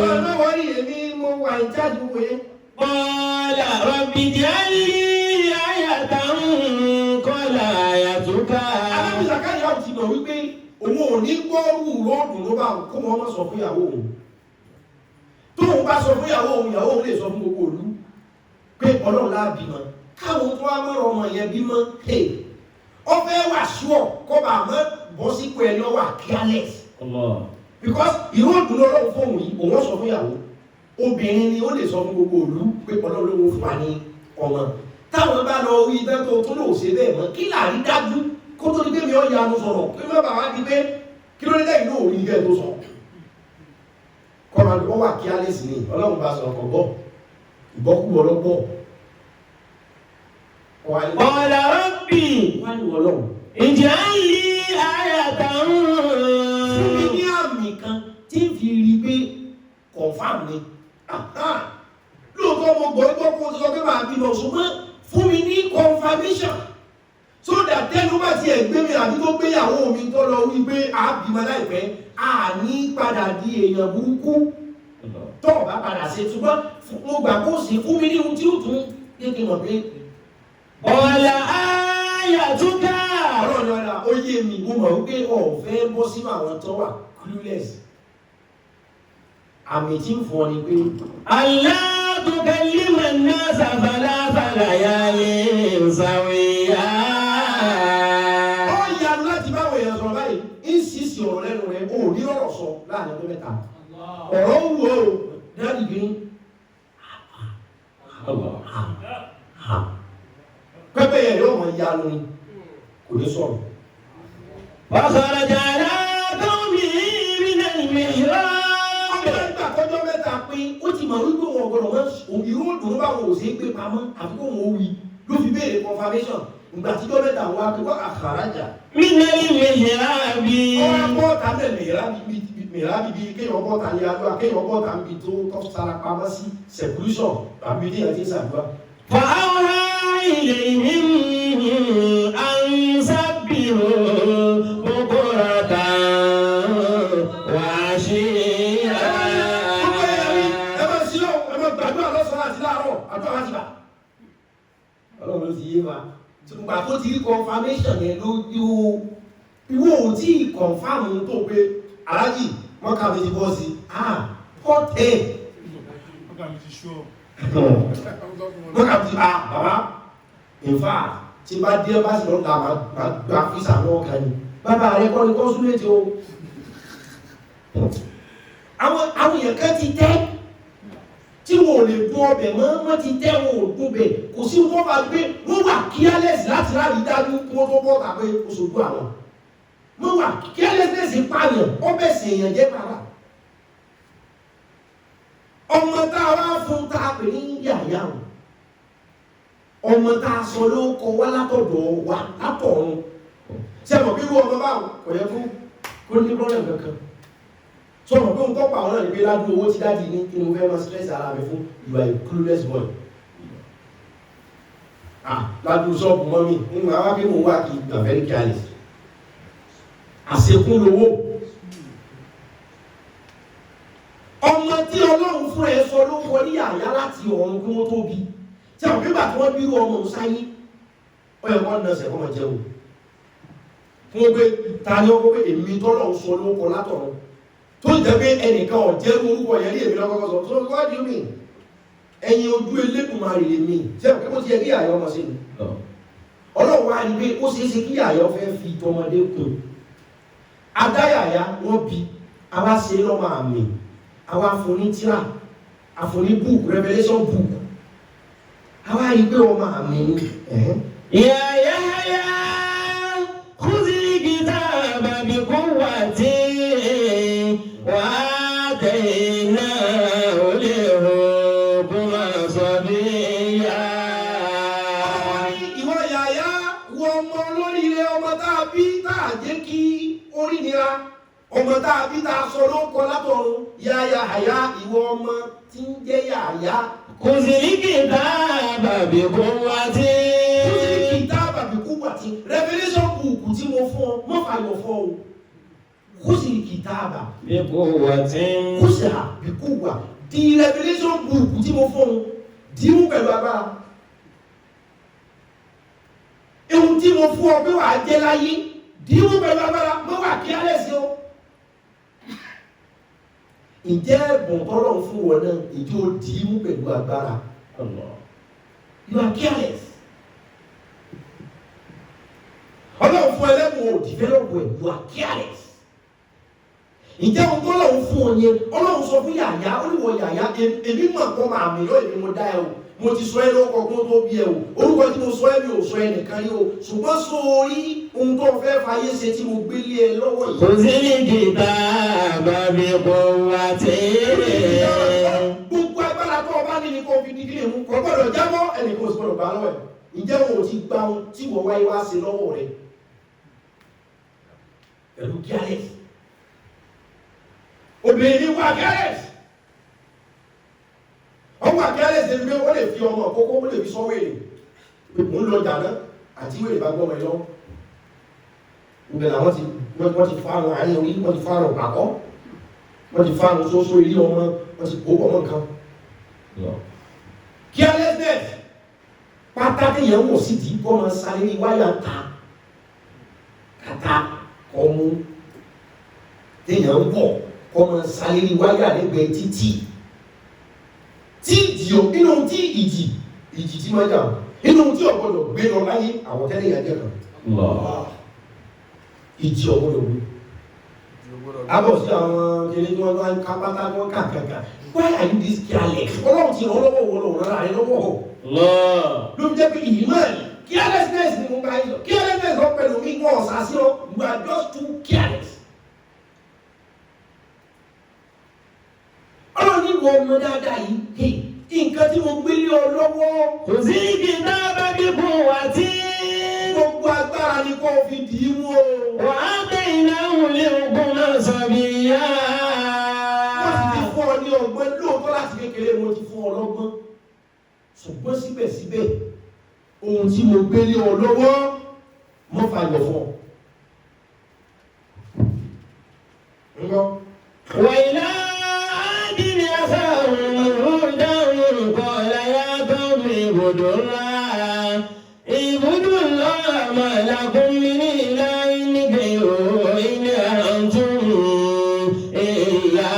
ọlọ́run wọ́n rí èmi mo wà ń jáde wé. Qala rabbi ij'al li ayatan qala ayatuka. alábí Zakariya ti mọ̀ wípé òun ò ní gbọ́rù rọ́ọ̀dù ló bá kó wọn má sọ fún ìyàwó òun. tóun bá sọ fún ìyàwó òun lè sọ fún gbogbo ìlú pé ọlọ́run lá bímọ káwọn tó wá mọ́rọ̀ ọmọ yẹn bímọ ọ fẹ́ wà ṣúọ̀ kọ́ bá mọ́ bọ́ sípò ẹni ọ wà careless. because ìró òdùn ọlọ́run fóun yìí òun sọ fún ìyàwó obìnrin ni ó lè sọ fún gbogbo ìlú pé ọlọ́run ló fún wa ní ọmọ táwọn bá lọ wí dáńtọ́ tó lò ṣe bẹ́ẹ̀ mọ́ kí láàrí dájú kó tó di pé mi ò yanu sọ̀rọ̀ pé má bàa wá di pé kí ló dé lẹ́yìn náà ò rí bẹ́ẹ̀ tó sọ. kọ́mọ wọ́n wà careless ni ọlọ́run bá sọ̀rọ̀ kọ̀ bọ́ ìbọ́kúbọ̀ lọ́pọ̀ Qala rabbi wọ́n ní Ọlọ́run ij'al li ayatan. fún mi ní àmì kan tí ń fi rí pé confam ni lóòótọ́ mo gbọ́ kó sọ pé màá bímọ ṣùgbọ́n fún mi ní confirmation so that tẹ́nu bá ti ẹ̀gbẹ́ mi àbí tó gbéyàwó mi tó lọ wí pé a bímọ láìpẹ́ a ní padà di èèyàn burúkú tó bá padà ṣe ṣùgbọ́n mo gbà kó sì fún mi ní ohun tí ó tún yé kí n mọ̀ pé Qala ayatuka. ọlọ́run ọ̀la ó yé mi mo mọ̀ wípé ọ̀fẹ́ bọ́ sínú àwọn tó wà clueless àmì tí ń fọ́ ni pé alla tukallima an-nasa thalatha layalin sawiyya. ó yanu láti báwo èèyàn sọ̀rọ̀ báyìí ń sísì ọ̀rọ̀ lẹ́nu rẹ̀ ó ní ọ̀rọ̀ sọ láàrin ọdún mẹ́ta ọ̀rọ̀ wù ó dáàdì gbìn pẹ́pẹ́ yẹn yóò mọ̀ yanu ni kò ní sọ̀rọ̀. Wa kharaja ala qawmihi min al-mihrab. ọjọ́ ìgbà tọ́jọ́ mẹ́ta pín ó ti mọ̀ wípé wọn gbọ́dọ̀ mọ́ ìró ìdùnnú báwọn ò sí gbé pamọ́ àfi kó wọn ó wí ló fi béèrè confirmation ìgbà tíjọ́ mẹ́ta wá pé wọ́n àkàràjà. min al-mihrab. ọ̀rọ̀ bọ́ọ̀tà mìíràn bíi kéèyàn bọ́ọ̀tà ní adúlá kéèyàn bọ́ọ̀tà ń bi tó sára pamọ́ sí seclusion àbí ní ẹ̀jẹ̀ sàdúrà. fa awha ilayhim an sabbihu bukratan wa ashiya. ẹ máa sí lọ ẹ máa gbàdúrà lọ́sàn-án àti láàárọ̀ àdúrà láti bà. ọlọ́run ló ti yé wa tùgbà tó ti rí confirmation yẹn ló ìwọ ò tí ì confirm tó pé aláàjì mọ́kà mi ti bọ́ sí kọ́tẹ́ mọ́kà mi ti bàbá in fact tí bá dé bá sì lọ́ta máa gba físà lọ́wọ́ kan ní bàbá rẹ̀ kọ́ ní consulate o àwọn èèyàn kan ti tẹ́ tí wọn ò lè gún ọbẹ̀ mọ́ wọ́n ti tẹ́ wọn ò gún bẹ̀ kò sí wọ́n bá gbé wọ́n wà careless láti rárí dájú kí wọ́n tó bọ́ tàbí oṣooṣù àwọn wọ́n wà carelessness pààyàn ọbẹ̀ sì èèyàn jẹ́ pàrà ọmọ tá a wá fún tá a pè ní yàyà ọmọ tá a sọ ló kọ wá látọ̀dọ̀ wa látọ̀run ṣe mọ̀ bí irú ọmọ báwo kò yẹ fún kó ní problem kankan sọ̀rọ̀ pé nǹkan pa àwọn náà ní pé ládùú owó tí dáàdì ní kí ni mo fẹ́ máa stress ara mi fún you are a clueless boy ládùú sọ́ọ̀bù mọ́mí nínú àwọn akéwì mo wá kí you are very careless àṣekún lówó ọmọ tí ọlọ́run fún ẹ sọ ló kọ ní àyà láti ọ̀run kí wọ́n tó bí tí àwọn pípa tí wọ́n bí irú ọmọ sáyé ó yẹ kó ń nọ̀sẹ̀ kó máa jẹun fún ó pé ta ni ó kó pé èmi tọ́lọ́run sọ ló kọ látọ̀run tó jẹ́ pé ẹnìkan ọ̀jẹ́ orúkọ yẹn ní èmi lọ́kọ́kọ́ sọ so what do you mean ẹ̀yin ojú Elédùmarè lè mi tí àwọn pé kó ti yẹ kí àyà ọmọ sí mi ọlọ́run wá ní pé ó ṣeé ṣe kí àyà fẹ́ fi tọmọdé kùn adáyàyà wọ́n bí àwa ṣe lọ́mọ àmì àwa fún ní tíra àfòní book revelation book àwa rí pé ọmọ àmì ní ya Yahya khudhil kitaba bi quwwatin wa ataynahu al-hukma sabiyya. ìwọ Yahya wọ ọmọ lórí ilé ọmọ tá a bí tá a jẹ́ kí orí nira ọmọ tá a bí tá a sọ ló kọ látọ̀run ya Yahya ìwọ ọmọ tí ń jẹ́ Yahya khudhil kitaba bi quwwatin. khudhil kitaba bi quwwatin revelation book tí mo fún ọ mọ́ fàyọ̀ fọ́ o khudhil kitaba bi quwwatin. khudhha bi quwwa di revelation book tí mo fún ọ dìímú pẹ̀lú agbára ohun tí mo fún ọ pé wàá jẹ́ láyé dìímú pẹ̀lú agbára mọ́ wà kí á lẹ̀ sí o. Ǹjẹ́ ẹ̀bùn tọ́lọ̀ fún wọn náà ìjọ dìímú pẹ̀lú agbára you are careless ọlọ́run fún ẹlẹ́bùn ò develop well you are careless ǹjẹ́ ohun tọ́lọ̀ fún ọ yẹn ọlọ́run sọ fún Yahya olùwọ̀ Yahya èmi mọ̀ kọ́ máa mi lọ́ọ̀ èmi mo dá ẹ o mo ti sọ ẹ lórúkọ kó tó bí ẹ o orúkọ tí mo sọ ẹ mi ò sọ ẹ nìkan rí o ṣùgbọ́n sórí ohun tó fẹ́ fàyè ṣe tí mo gbé lé ẹ lọ́wọ́ yìí. khudhil kitaba bi quwwatin. gbogbo agbára tó o bá bá ní ní kó fi dígí lè mú kò gbọ́dọ̀ jábọ́ ẹnì kò sì gbọ́dọ̀ gbà lọ́wọ́ ẹ̀ ǹjẹ́ wọn ò ti gba ohun tí wọ́n wáyé wá sí lọ́wọ́ rẹ̀ pẹ̀lú careless obìnrin wà careless ọmọ careless ẹni pé wọ́n lè fi ọmọ àkókò wọ́n lè fi sọ wèrè mò ń lọ jàná àti wèrè bá gbọ́mọ ẹ lọ ìgbẹ̀ làwọn wọ́n ti fárun àárín orí wọ́n ti fárun pàkọ́ wọ́n ti fárun sóso ilé ọmọ wọ́n ti kó ọmọ nǹkan carelessness pátákì yẹn wọ̀ sí di kọ́ máa sáré ní wáyà ta kàtà ọmú téèyàn ń bọ̀ kọ́ máa sáré ní wáyà lẹ́gbẹ̀ẹ́ títì tí ìdí o inú tí ìjì tí máa jà inú tí ọ̀gbọ́dọ̀ gbé lọ láyé àwọn tẹ́lẹ̀ yẹn jẹ́ kan ìjì ọ̀gbọ́dọ̀ gbé abọ̀ sí àwọn kiri tí wọ́n ń ká pátá tí wọ́n kàkàkà why are you this careless ọlọ́run ti ràn lọ́wọ́ wọ́n lọ́wọ́ rárá rẹ lọ́wọ́ ló ń jẹ́ pé ìmọ̀ carelessness ni mo bá yín sọ carelessness lọ pẹ̀lú mi wọ́n ọ̀sà sí ọ you are just too careless. ọlọ́run ní ìwọ ọmọ dáadáa yìí nǹkan tí mo gbé lé ọ lọ́wọ́ kò sí igi náà bá dínkù wá tí gbogbo agbára ni kò fi dì í mú o. wà á gbé ìnáwó lé ogun náà sọ̀bì yá. wọ́n ti fún ọ ní ọgbọ́n lóòótọ́ láti kékeré mo ti fún ọ lọ́gbọ́n ṣùgbọ́n síbẹ̀síbẹ̀ ohun tí mo gbé lé ọ lọ́wọ́ mọ́ fàyọ̀ fún ọ. wàyílá ádìní afáwọn dáhùn kọ́lá yá tó mi ibùdó ńlá ibùdó ńlá màlákùn mi ní ìlà ìnígbèrò ilé àǹtún ìyá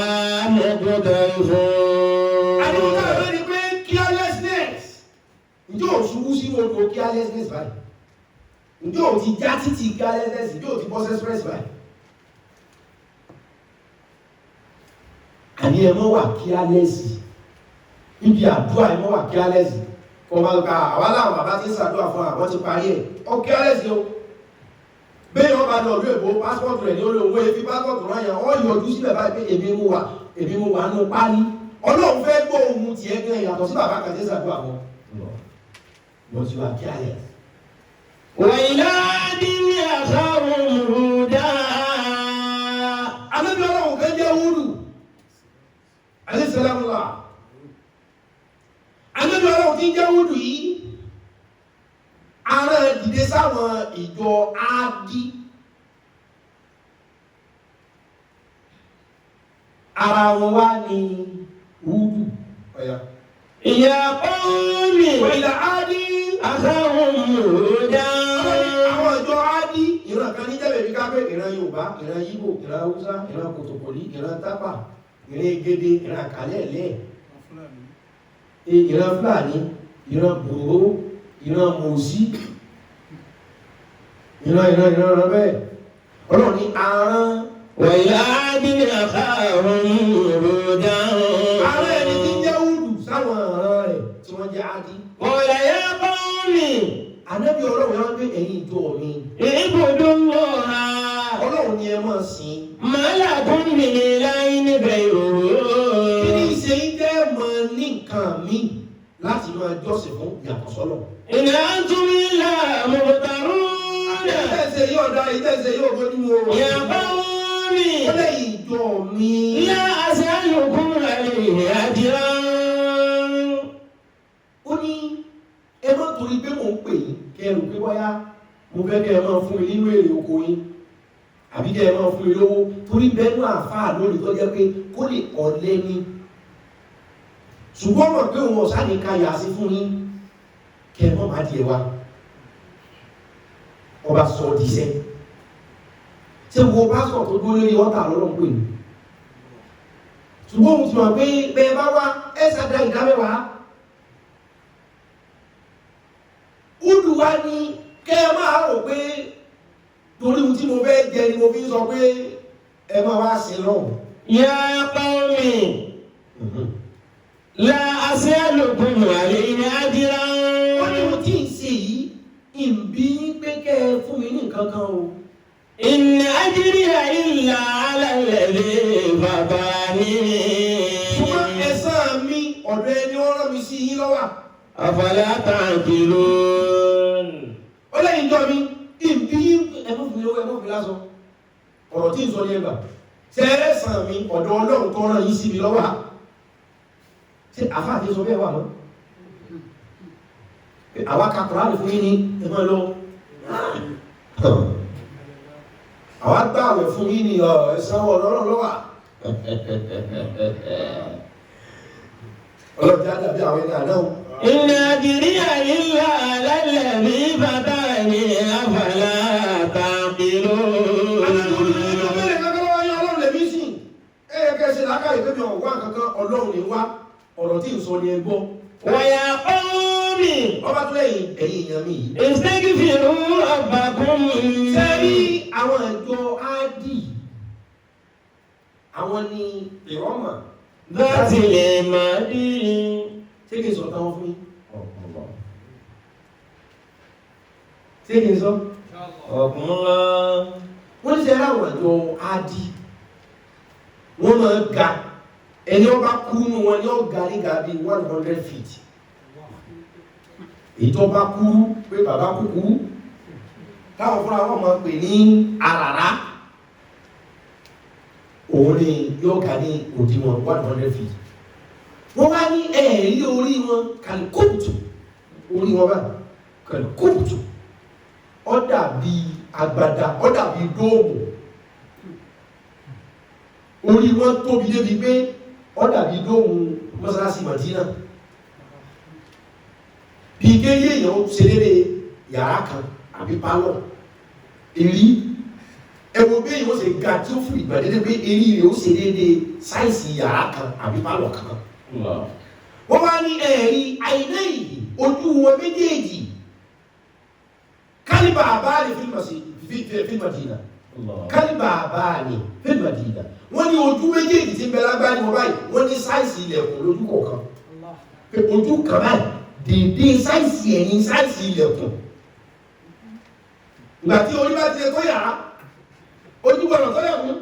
mọ́kútà ìfún. àdúgbò rẹ̀ ni pé carelessness ǹjẹ́ ò ṣubú sínú odò carelessness báyìí ǹjẹ́ ò ti já títì carelessness ǹjẹ́ ò ti bọ́ express báyìí. àní ẹ mọ́ wà careless níbi àdúrà ẹ mọ́ wà careless kọ́ máa ń ka àwa láwọn bàbá tí ń ṣàdúrà fún àwọn ti parí ẹ̀ ọ careless o bẹ́ẹ̀ wọ́n bá lọ ìlú èbó pásítọ̀tù rẹ̀ ní orí owó efi pásítọ̀tù rán yẹn wọ́n yọjú síbẹ̀ báyìí pé èmi mo wà nù páálí ọlọ́run fẹ́ gbọ́ ohun tiẹ̀ gan yàtọ̀ sí bàbá kan tí ń ṣàdúrà fún wọ́n ti wà careless. wàyílá ádìní afáwọn rúdà. anábì ọlọ́run kan jẹ́ wúlù alẹ́sẹ̀lámùlá anábì ọlọ́run tí ń jẹ́ wúlù yìí ara dìde sáwọn ìjọ Ádì ara wọn wá ní wúlù ọ̀yà ìyá pọ́nmi wẹ̀lẹ̀ Ádì afáwọn rúdà. àwọn ìjọ Ádì ìran kan ní jẹ́bẹ̀ bí kápẹ́ ìran Yorùbá ìran Yíbò ìran Haúsá ìran Kòtòkòlí ìran Tápà ìran Egede ìran Àkálẹ̀lẹ̀ ìran Fúlàní ìran Bòró ìran Mòsí ìran bẹ́ẹ̀ ọlọ́run ní aràn wàyílá ádìní afáwọn rúdà. aràn ẹni tí ń jẹ́ wúdù sáwọn ọ̀ràn rẹ̀ tí wọ́n jẹ́ Ádì. kọ́lá yá pọ́nmi ànábì ọlọ́run yá pé ẹ̀yin ìjọ mi ibùdó ńlá ọlọ́run ni ẹ máa sìn. màlákùn mi ní ìlà ìnígbèrò. kí ni ìṣe yín jẹ́ mọ ní nǹkan mi láti máa jọ́sìn fún yàtọ̀ sọ́lọ̀. ìlà tún mi là mọ̀tàrú. ìtẹ̀sẹ̀ yóò dá ìtẹ̀sẹ̀ yóò bójú mu o. yàbá mi. ó lẹ́yìn ìjọ mi. ilá àṣàlùkùn àlè àdìrà. ó ní ẹ má torí pé mò ń pè yín kẹ́ ẹ rò pé bóyá mo fẹ́ kẹ́ ẹ máa fún mi nínú èrè oko yín àbí kẹ́ ẹ máa fún mi lówó torí bẹ́ẹ̀nu àfáà lónìí tó jẹ́ pé kó lè kọ́ lẹ́ni ṣùgbọ́n mọ̀ pé òun ọ̀sán ní ká yà sí fún yín kẹ́ ẹ mọ́ máa di ẹ̀ wá ọba sọ ọ́ dìíṣẹ́ ṣé wo pásítọ̀ tó dúró lórí ọ̀tà lọ́rọ̀ ń pè ní ṣùgbọ́n òun ti mọ̀ pé bẹ́ẹ̀ bá wá ẹ̀ ṣàdá ìdámẹ́wàá olùwà ni kẹ́ ẹ máa rò pé torí ohun tí mo fẹ́ jẹ ni mo fi ń sọ pé ẹ máa wá sí lọ́wọ́. yá pọ́nmi la àṣàlùkùn àlè àdìrà. wọ́n ní ohun tí ń ṣe yìí ìbí pé kẹ́ ẹ fún mi ní nǹkan kan o. إن أجري إلا على الذي فطرني. ṣùgbọ́n ẹ̀san mi ọ̀dọ̀ ẹni ó rán mi sí yín lọ́wọ́. afala ta'qilun. ó lẹ́yìn jọ mi ìbí ẹmọ́ fi lówó ẹmọ́ fi lásán ọ̀rọ̀ tí ń sọ ní ẹgbà tẹ́ẹ̀sàn mi ọ̀dọ̀ Ọlọ́run tó rán yín sí mi lọ́wọ́. ṣé àfáà ti sọ bẹ́ẹ̀ wà mọ́ àwa kakọ̀rọ̀ àlè fún yín ní ẹmọ́ lọ àwa gbà àwẹ̀ fún yín ní ẹ̀sán Ọlọ́run lọ́wọ́. ọlọ́jà dàbí àwọn ẹni àdáhùn. in ajriya illa ala alladhi fatani afala ta'qilun. Ọlọ́run lèmi sìn ẹ̀ẹ́kẹ́sẹ̀ lákàrí pé mi ọ̀wá kankan Ọlọ́run ní wá ọ̀rọ̀ tí ń sọ ní ẹgbọ́. wa ya qawmi ọba tó lẹ́yìn ẹ̀yìn èèyàn mi yìí. istaghfiru rabbakum. sẹ́rí àwọn ẹ̀jọ́ áádì àwọn ni ìrọ́mà láti lè máa dí. ṣé kí n sọ táwọn fún yín? ṣé kí n sọ? ọ̀kúnlá. wọ́n ní sẹ́rí àwọn ẹ̀jọ́ áádì wọ́n máa ga ẹni ọba kú nù wọn ni ó ga ní ga bí 100 feet. èyí tó bá kúrú pé bàbá kúkúrú táwọn fúnra wọn máa pè ní àràrá òun ni yóò ga ní òdiwọ̀n 100 feet. wọ́n wá ní ẹ̀ẹ́rí orí wọn kàlùkùtù orí wọn báyìí kàlùkùtù ó dàbí agbada ó dàbí dóòmù orí wọn tóbi débi pé ó dàbí dóòmù mọ́sálásí Mádínà bí kéyé èèyàn ṣe lédè yàrá kan àbí pálọ̀ èrí ẹwọ bí èèyàn ṣe ga tí ó fún ìgbà dédé pé èrí rẹ̀ ó ṣe lédè sáìsì yàrá kan àbí pálọ̀ kan. wọ́n wá ní ẹ̀rí àìlẹ́ yìí ojú wọn méjèèjì kálíbà àbáàlì fílmàdínà kálíbà àbáàlì fílmàdínà wọ́n ní ojú méjèèjì tí ń bẹ lágbárí wọn báyìí wọ́n ní sáìsì ilẹ̀kùn lójú kọ̀ọ̀kan ojú kan báyìí dèdè sáìsì ẹ̀yìn sáìsì ilẹ̀kùn. ìgbà tí orí bá ti lè tó yàrá ojú gbọ́dọ̀ tó lẹ̀kùn.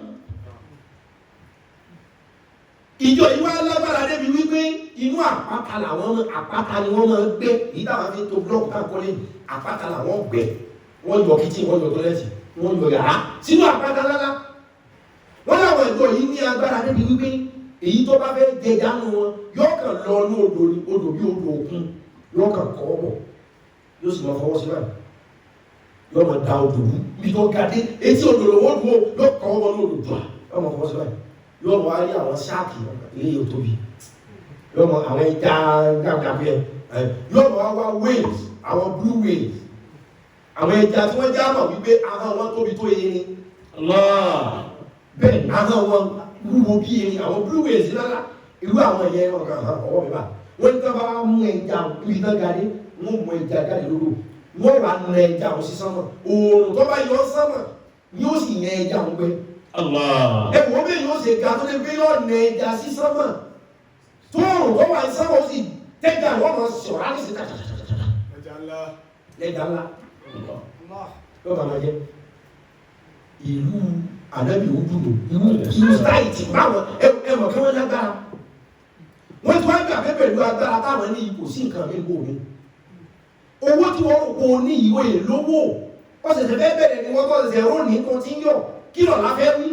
ìjọ yìí wá lágbára débi wípé inú àpáta làwọn àpáta ni wọ́n máa ń gbé èyí táwọn fi ń to búlọ́ọ̀kù káàkiri àpáta làwọn gbẹ wọ́n yọ kìtì wọ́n yọ tọ́lẹ́tì wọ́n yọ yàrá sínú àpáta lálá. wọ́n láwọn ìjọ yìí ní agbára débi wípé èyí tó bá fẹ́ jẹjà nù wọn yóò kàn lọ ní odò bí odò òkun yóò kàn kọ́ bọ̀ yóò sì máa fọwọ́ sí báyìí yóò máa da odò wú bí tó ga dé etí odò lọ́wọ́ dùn ó yóò kọ́ bọ̀ ní odò dùn yóò máa fọwọ́ sí báyìí yóò máa wá rí àwọn sáàkì ilé yóò tóbi yóò máa àwọn ẹja gàgàbí ẹ yóò máa wá whales àwọn blue whales àwọn ẹja tí wọ́n já mọ̀ wípé ahọ́n wọn tóbi tó yé ni bẹ́ẹ̀ ahọ́n wọn wúwo bí erin àwọn blue whales lálá irú àwọn ẹ̀yẹ ọ̀gá ọwọ́ mi bá wọ́n ní káfá mú ẹja ibi tán ga dé wọ́n mú ẹja jáde lódò wọ́n wà nù ẹja wọn sí sánmọ̀ òòrùn tó bá yọ sánmọ̀ yóò sì yẹn ẹja wọn gbẹ. ẹ̀wọ̀n bẹ́ẹ̀ yóò ṣe ga tó lè gbé yọ̀ nù ẹja sí sánmọ̀ tó òòrùn tó wà ní sánmọ̀ ó sì tẹ́jà wọ́n mọ̀ sọ̀rọ̀ á ní sí tàtàtàtàtà. ẹja ńlá yóò bá máa jẹ ìlú ànábì ojúlò ìlú sáìtì báwọn ẹmọ̀ kí wọ́n lágbára wọ́n tí wọ́n gbà pé pẹ̀lú agbára táwọn ní ipò sí nǹkan mi gbòmí owó tí wọ́n rò pọ̀ ní ìwé lówó wọ́n ṣẹ̀ṣẹ̀ fẹ́ bẹ̀rẹ̀ ni wọ́n tọ́ ṣẹ̀ṣẹ̀ rò ní kan tí ń yọ̀ kí lọ láfẹ́ wí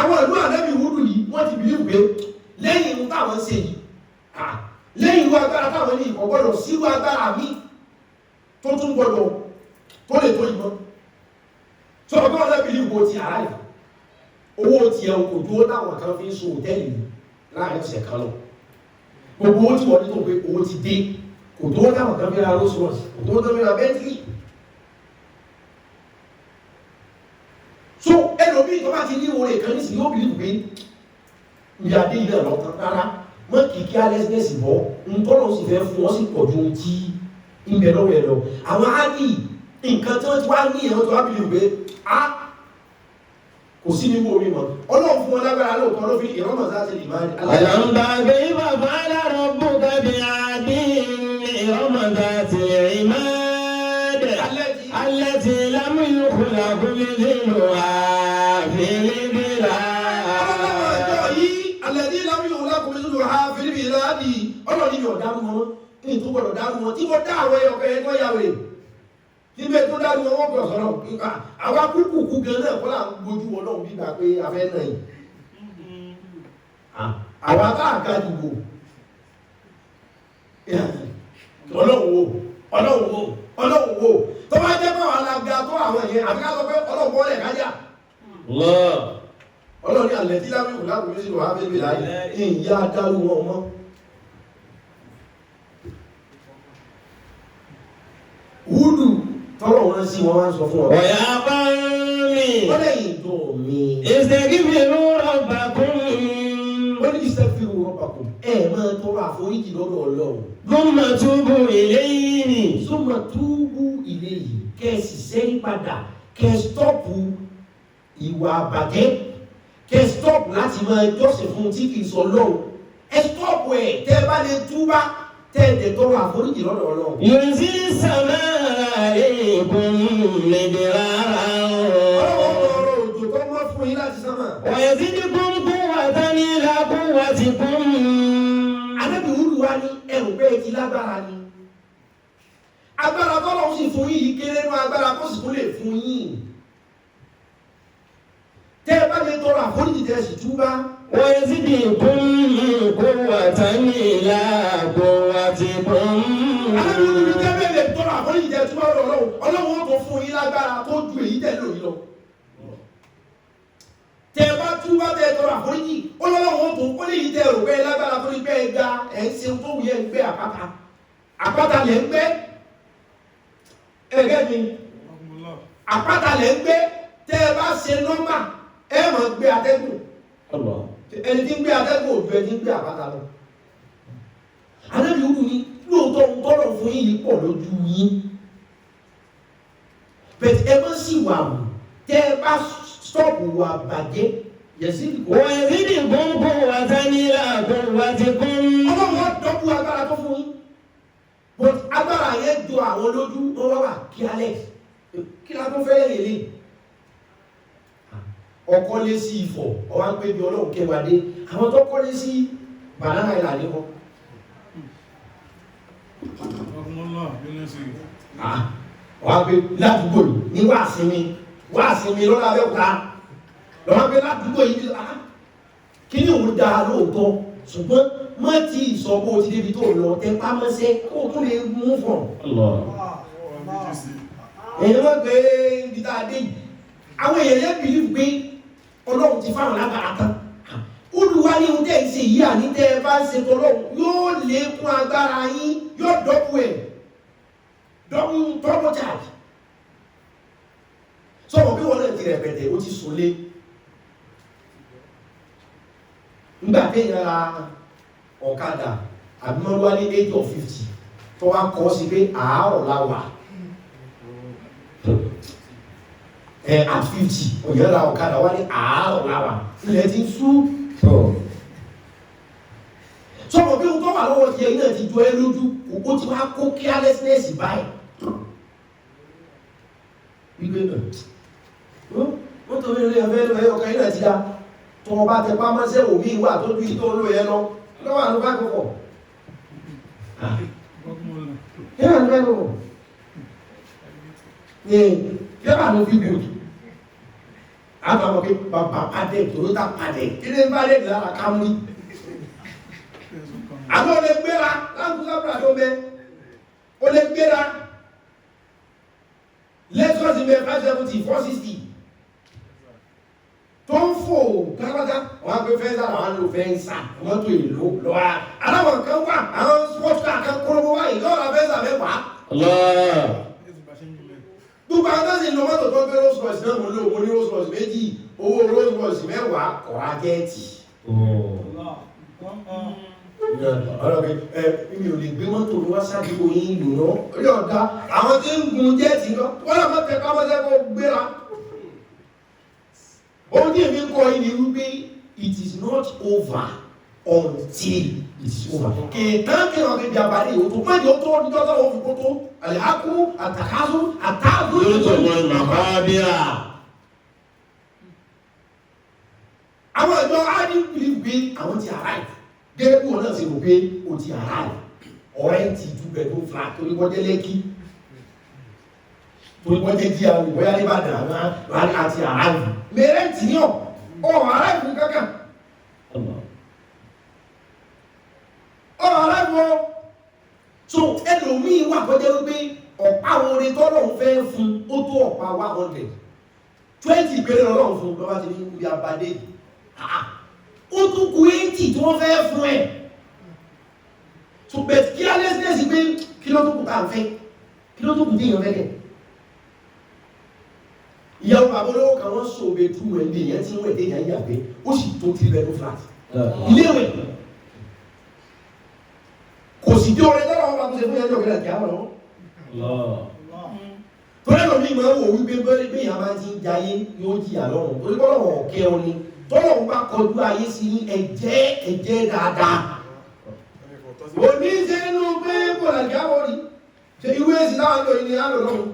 àwọn ìlú ànábì ojúlò yìí wọ́n ti bìlí pé lẹ́yìn irun táwọn ṣe yìí lẹ́yìn irú agbára táwọn ní ìkọ̀ gbọ́dọ̀ sírú agbára mi tó tún gbọ́dọ̀ tó lè tó ìbọn tó ọgbọ́n ọ̀dọ́ bìlí wo ti àrá yìí owó ti ẹ̀ kò dúró táwọn kan fi ń so hòtẹ́ẹ̀lì láàrin ọ̀sẹ̀ kan lọ gbogbo owó tí wọ́n ní tó pé owó ti dé kò dúró táwọn kan fi ra Rolls Royce kò dúró tó fi ra Bentley. so ẹlòmíì tó bá ti ní oore kan nísìnyí ó bìlí pé ìyáde ilẹ̀ lọ́tàn rárá mọ́ kìkì alẹ́sìnẹ́sì bọ́ ntọ́nà sì fẹ́ fún wọn sì pọ̀ ju ohun tí ń bẹ lọ́wọ́ ẹ lọ àwọn á ní nǹkan tí wọ́n ti wá ní ẹ̀rọ tó wá bìlì pé kò sí nínú orí wọn ọlọ́run fún wọn lágbára lóòótọ́ ló fi ìrọ́mọ̀ sáà ti lè máa rí. àyàmbá gbé bàbá alárọ̀ bó tàbí àdé ìrọ́mọ̀ sáà ti rí máa dẹ̀ alẹ́ ti lámúyò kúlà kúlẹ̀ nínú àfẹ́lẹ́ bíra. ọlọ́run ọjọ́ yìí alẹ́ ní lámúyò kúlà kúlẹ̀ nínú mísìlù ha fílípì láàbì ọlọ́ni mi ò dárú wọn ní tó gbọdọ̀ dárú wọn tí mo dá àwọn ẹyọkọ ẹ̀ tó yàwó rẹ̀ níbẹ̀ tó dárú wọn wọ́n gbọdọ̀ sọ̀rọ̀ àwa kúkú gan náà kọ́ là ń gbójú wọn náà bíbá pé afẹ́ náà yìí àwa bá àga dìbò ọlọ́run wo tó bá jẹ́ báwa la ga tó àwọn ẹ̀yẹn àti ká sọ pé ọlọ́run bọ́ọ̀lẹ̀ kájà ọlọ́run ní alẹ́ tí lábẹ́ ìwòlá kò ní sí wàá bẹ́ẹ̀ láyé ìyá dárú wọn mọ́ wúlù tọ́lọ̀ wọn sí wọn wá ń sọ fún ọ. ọ̀yà bá mi. wọ́n lẹ́yìn tó mi. ìṣègìfìrú rọ̀bà kún. wọ́n ní ìṣègìfìrú rọ̀bà kún. ẹ máa tọrọ àforíjì lọ́dọ̀ ọlọ́run. Súnmọ̀ túbú ilayhi. Súnmọ̀ túbú ilayhi. Kẹ́ ẹ sì sẹ́yìn padà. Kẹ́ ẹ stọ́ọ̀pù ìwà àbàjẹ́. Kẹ́ ẹ stọ́ọ̀pù láti máa jọ́sìn fún tí kì í sọ lọ́wọ́. Ẹ stọ́ọ̀pù ẹ̀ tẹ́ ẹ bá lè túbá tẹ́ ẹ dẹ̀ tọrọ àforíjì lọ́dọ̀ ọlọ́run. Yunzil samaa alaykum midrara. Ọlọ́run òjò tó mọ́ fún yín láti sánmà. Wa yazidkum quwwatan ila quwwatikum. Ànábì Húdù wá ní ẹrù pé ti lágbára ni. Agbára tọ́lọ̀ sì fún yìí kéré nú agbára kó sì tún lè fún yín. Tẹ́ ẹ bá lè tọrọ àforíjì tẹ́ ẹ sì túbá. Wa yazidkum quwwatan ila quwwatikum. Ànábì Húdù ní tẹ́ bẹ́ẹ̀ lè tọrọ àforíjì tẹ́ ẹ túbá lọ́dọ̀ Ọlọ́run. Ọlọ́run ó tún fún yín lágbára tó ju èyí tẹ́ lò yìí lọ. Tẹ́ ẹ bá túbá tẹ́ ẹ tọrọ àforíjì Ọlọ́run ó tún ó lè yí tẹ́ ẹ rò pé lágbára tó ní pé ẹ ga ẹ̀ ń ṣe tó wù yẹn ń gbé àpáta. Àpáta lẹ̀ ń gbé. Ẹgẹ́ mi àpáta lẹ̀ ń gbé tẹ́ ẹ bá ṣe nọ́mbà ẹ máa gbé atẹ́gùn ẹni tí ń gbé atẹ́gùn òjò ẹni tí ń gbé àpáta lọ. Ànábì Húdù ní lóòótọ́ ń tọ́lọ̀ fún yín yìí pọ̀ lójú yín bẹ̀tẹ̀ ẹ má sì wà wù tẹ́ ẹ bá stọ́ọ̀pù wà bàjẹ́ yẹ̀sí ìdìbò. Wa yazidkum quwwatan ila quwwatikum. Ọlọ́run á dọ́kú agbára tó fún yín but agbára yẹn jọ àwọn lójú wọn wá wà kí alex kí la tó fẹ́ lè lè ọkọ lé sí Ifọ̀ ọwá ń pè bí Ọlọ́run kẹwàá dé àwọn tó kọ́ lé sí Banana Island ní kọ́ ọwá pé ládùúgbò ní wáàsinmi lọ́la Abẹ́òkúta lọ́wọ́ pé ládùúgbò yìí kí ni òun dáa lóòótọ́ ṣùgbọ́n mọ́ tí ìsọ̀bọ̀ ti débi tó lọ tẹ pámọ́sẹ́ kó tún lè mú fọ̀n. èyí wọ́n gbé ibi tá a dé yìí àwọn èèyàn yẹn bìlíf pé Ọlọ́run ti fáwọn lágbára tán Olúwa ní ohun tẹ́ ẹ̀ ń ṣe yìí àní tẹ́ ẹ bá ń ṣe tọ́lọ́run yóò lékún agbára yín yóò dọ́kù ẹ̀ double charge sọ̀rọ̀ bí wọ́n náà ti rẹ̀ pẹ̀tẹ̀ ó ti sùn lé nígbà téèyàn ra ọ̀kadà àbí wọ́n wá ní age of 50 tó wá kọ́ sí pé àárọ̀ la wà at 50 òyìn ra ọ̀kadà wá ní àárọ̀ la wà ilẹ̀ ti ń sú sọ̀rọ̀ bí ohun tó wà lọ́wọ́ ti ẹ̀yìn náà ti jọ ẹ́ lójú ó ti wá kó carelessness báyìí wípé wọ́n tó rí ẹ̀fẹ́ ọkàn yìí náà ti dá tó wọ́n bá tẹ pámọ́sẹ́ òmí wà tó ju ìtò olóò yẹn lọ lọ́wọ́ àlọ́ bá kọ̀kọ̀ kí wà ní bẹ́ẹ̀ lọ́wọ́ kí wà ní fi gùn àtàwọn pé bàbá padẹ Toyota padẹ kí ní bá dé lára Camry àmọ́ o lè gbéra láǹkúsá bùrà tó bẹ o lè gbéra Lexus bẹ 570 460 tó ń fò kálákátá wọ́n á gbé fẹ́ńsà àwọn àlò fẹ́ńsà mọ́tò èlò lọ́wọ́ aláwọ̀ kan wà àwọn sports car kan kúrò wáyé lọ́wọ́ fẹ́ńsà mẹ́wàá. gbogbo àwọn tó sì ń lo mọ́tò tó gbé Rolls Royce náà mo ní Rolls Royce méjì owó Rolls Royce mẹ́wàá kọ̀ọ̀rá jẹ́ẹ̀tì. ọ̀rọ̀ mi mi ò lè gbé mọ́tò wá sádùúgbò yín lò náà orí ọ̀gá àwọn tí ń gun jẹ́ẹ̀tì náà wọ́n lọ́ mọ́ tẹ pámọ́sẹ́ kó gbéra. Ohun tí èmi ń kọ́ yìí ni wípé it is not over until it is over. Kìtàn kí wọ́n fi di abalẹ̀ yìí o tó pẹ́ di o tó ní jọ́sọ́ wọn fi kó tó àlẹ́ àkú àtàkásù àtàkù yóò tó mọ ìmọ̀ká bíra. Àwọn ìjọ ádì believe pé àwọn ti arrive gẹ́gẹ́ bí wọn náà ṣe rò pé o ti arrive ọ̀rẹ́ ti two bedroom flat torí wọ́n jẹ́ Lẹ́kì torí wọ́n jẹ́ díà bóyá nìbàdàn àwọn àti arrive mẹ́rẹ́ǹtì ní arrive ní kankan arrive o so ẹlòmíì wà kọjá wípé ọ̀pá orin tọ́lọ́run fẹ́ fún ó tó ọ̀pá 100 20 péré lọ́lọ́run fún lọ́wọ́ ti ní ibi abadé ó tún kù 80 tí wọ́n fẹ́ fún ẹ̀ so bẹ̀t kí alẹ́sìnẹ́sì pé kí ló tó kù tá à ń fẹ́ kí ló tó kù tí èèyàn fẹ́ kẹ́ ìyàwó bàbá olówó kan wọ́n so obe tú ẹ̀ lé yẹn tí wọ́n èdè yẹn yàgbé ó sì tó 3 bedroom flat iléèwé kò sì dé orin tọ́lọ́ wọn bá tó ṣe fún yẹn ní ọ̀gẹ́dẹ̀ kí á wọ̀ lọ́wọ́ torí lómi ìmọ̀ wò wípé bẹ́ẹ̀ bí ìyá máa ti ń jayé yóò jìyà lọ́rùn torí bọ́lọ̀ wọ̀ ọ̀kẹ́ ọ ni tọ́lọ̀ ń bá kọjú ayé sí ní ẹ̀jẹ̀ dáadáa òní ṣe inú pé bọ̀lá kí á wọ̀ rí ṣe irú èsì láwọn lò ní àlọ́ lọ́rùn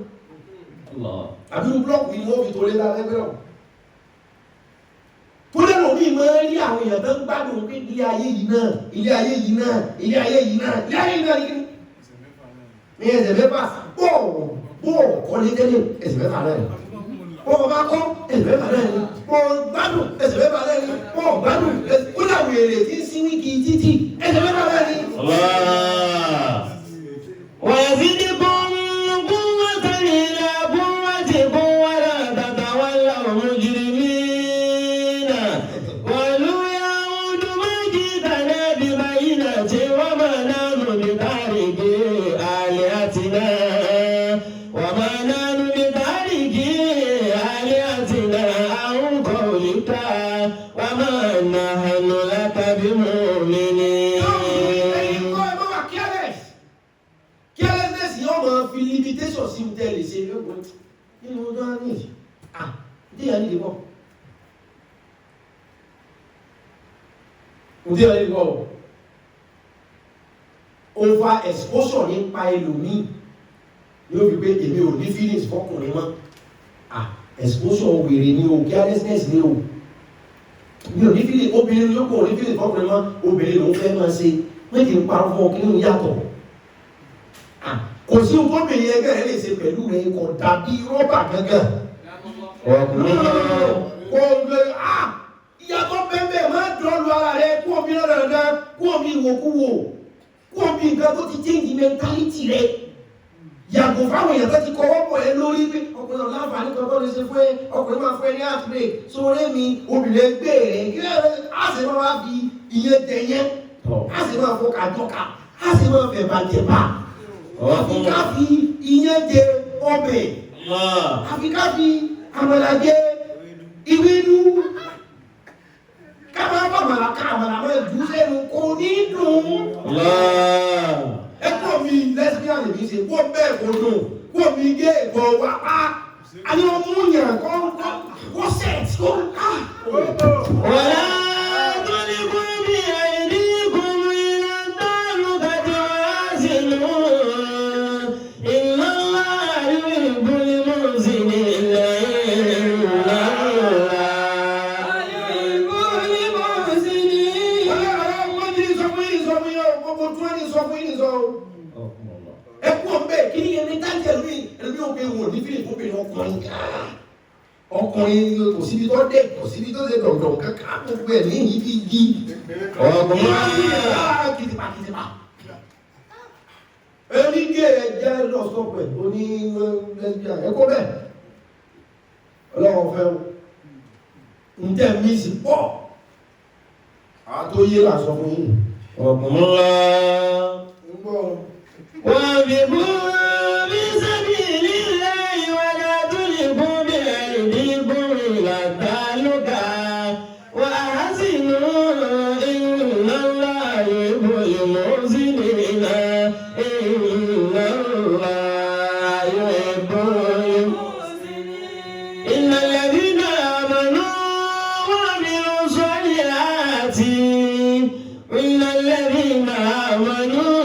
àbí irú búlọ́ọ̀kù ni wọ́n fi tó lé lálẹ́gbẹ́ náà torí lómi ìmọ̀ rí àwọn èèyàn tó ń gbádùn pé ilé ayé yìí náà ilé ayé yìí náà ilé ayé yìí náà ilé ayé yìí náà ní ẹsẹ̀ mẹ́fà bọ́ọ̀ kọ́lé tẹ́lẹ̀ ẹsẹ̀ mẹ́fà náà ni bọ́ọ̀ bá kọ́ ẹsẹ̀ mẹ́fà náà ni bọ́ọ̀ gbádùn ẹsẹ̀ mẹ́fà náà ni bọ́ọ̀ gbádùn ó dàbí èrè tí ń sín wíkì títì ẹsẹ̀ mẹ́fà náà ni. ويزدكم قوة إلى قوتكم ولا تتولوا مجرمين قالوا يعود ما جئتنا ببينة وما نحن بتاركي آلهتنا وما نحن بتاركي آلهتنا عن قولك وما نحن لك بمؤمنين. Limitation si mo tẹ́lẹ̀ ṣe lóògùn nínú ọdún àní díẹ̀ ní ìbọn díẹ̀ ní ìbọn over exposure nípa ẹlòmíì yóò fi pé èmi ò ní feelings fọkùnrin mọ́ exposure wèrè ni o carelessness ni o mi ò ní feelings obìnrin yóò kó ní feelings fọkùnrin mọ́ obìnrin lòún fẹ́ máa ṣe méjì ń parọ́ fún ọ kí ní yàtọ̀ kò sí obìnrin ẹgbẹ́ rẹ̀ lè ṣe pẹ̀lú rẹ̀ kò dàbí rọ́bà gángan kò lè ìyàtọ̀ bẹ́ẹ̀ máa dọ́ọ̀lù ara rẹ̀ kú omi lọ́dọ̀ọ̀dọ̀ kú omi ìwòkúwò kú omi nǹkan tó ti change mentality rẹ̀ yàgò fáwọn èèyàn tó ti kọ́ wọ́pọ̀ ẹ lórí pé ọkùnrin ọ̀láǹfààní kan tó lè ṣe fún ẹ ọkùnrin máa fún ẹ ní àtúnlẹ̀ sórí mi obìnrin ẹgbẹ́ rẹ̀ kí á sì máa wá fi ìyẹn tẹ̀yẹn á sì máa fọkà jọkà á sì máa fẹ̀ bàjẹ́ bá àfi ká fi iyán jẹ ọbẹ̀ àfi ká fi àmàlà jẹ ìwédú ká máa bá àmàlà ká àmàlà máa jù sẹ́nu kò ní dùn. ẹ̀kọ́ mi lesbian mi ṣe kó bẹ́ẹ̀ kó dùn kó mi gé ẹ̀kọ́ wá pa àní ọmú yàn kó set kó ká. wàlá tó ní kú bí àìní kú mi lọ́dọ̀ lùkàtì wá sínú. Ọkùnrin kò síbi tó dé kò síbi tó ṣe dọ̀dọ̀ kankan gbogbo ẹ̀ ní ibi igi ọkùnrin kìtìpá ẹni gé ẹjẹ́ lọ́sọ̀pẹ̀ oní lesbian ẹkọ́ bẹ́ẹ̀ ọlọ́wọ́ fẹ́ ń tẹ́ mísì pọ̀ àtó yé làṣọ fún yìí ọkùnrin ńlá wọ́n fi bú bí sábì nílẹ̀ ìwádà tó lè bú bí ẹ̀rí gbórí làtàlùkà wà á sì nù ìlànà ìbò ìmọ̀ sí nìlà ìlànà ìbò ìmọ̀ sí nìlà ìlànà àmàlú wà nínú sọ́ọ̀lì àti ìlànà àmàlú.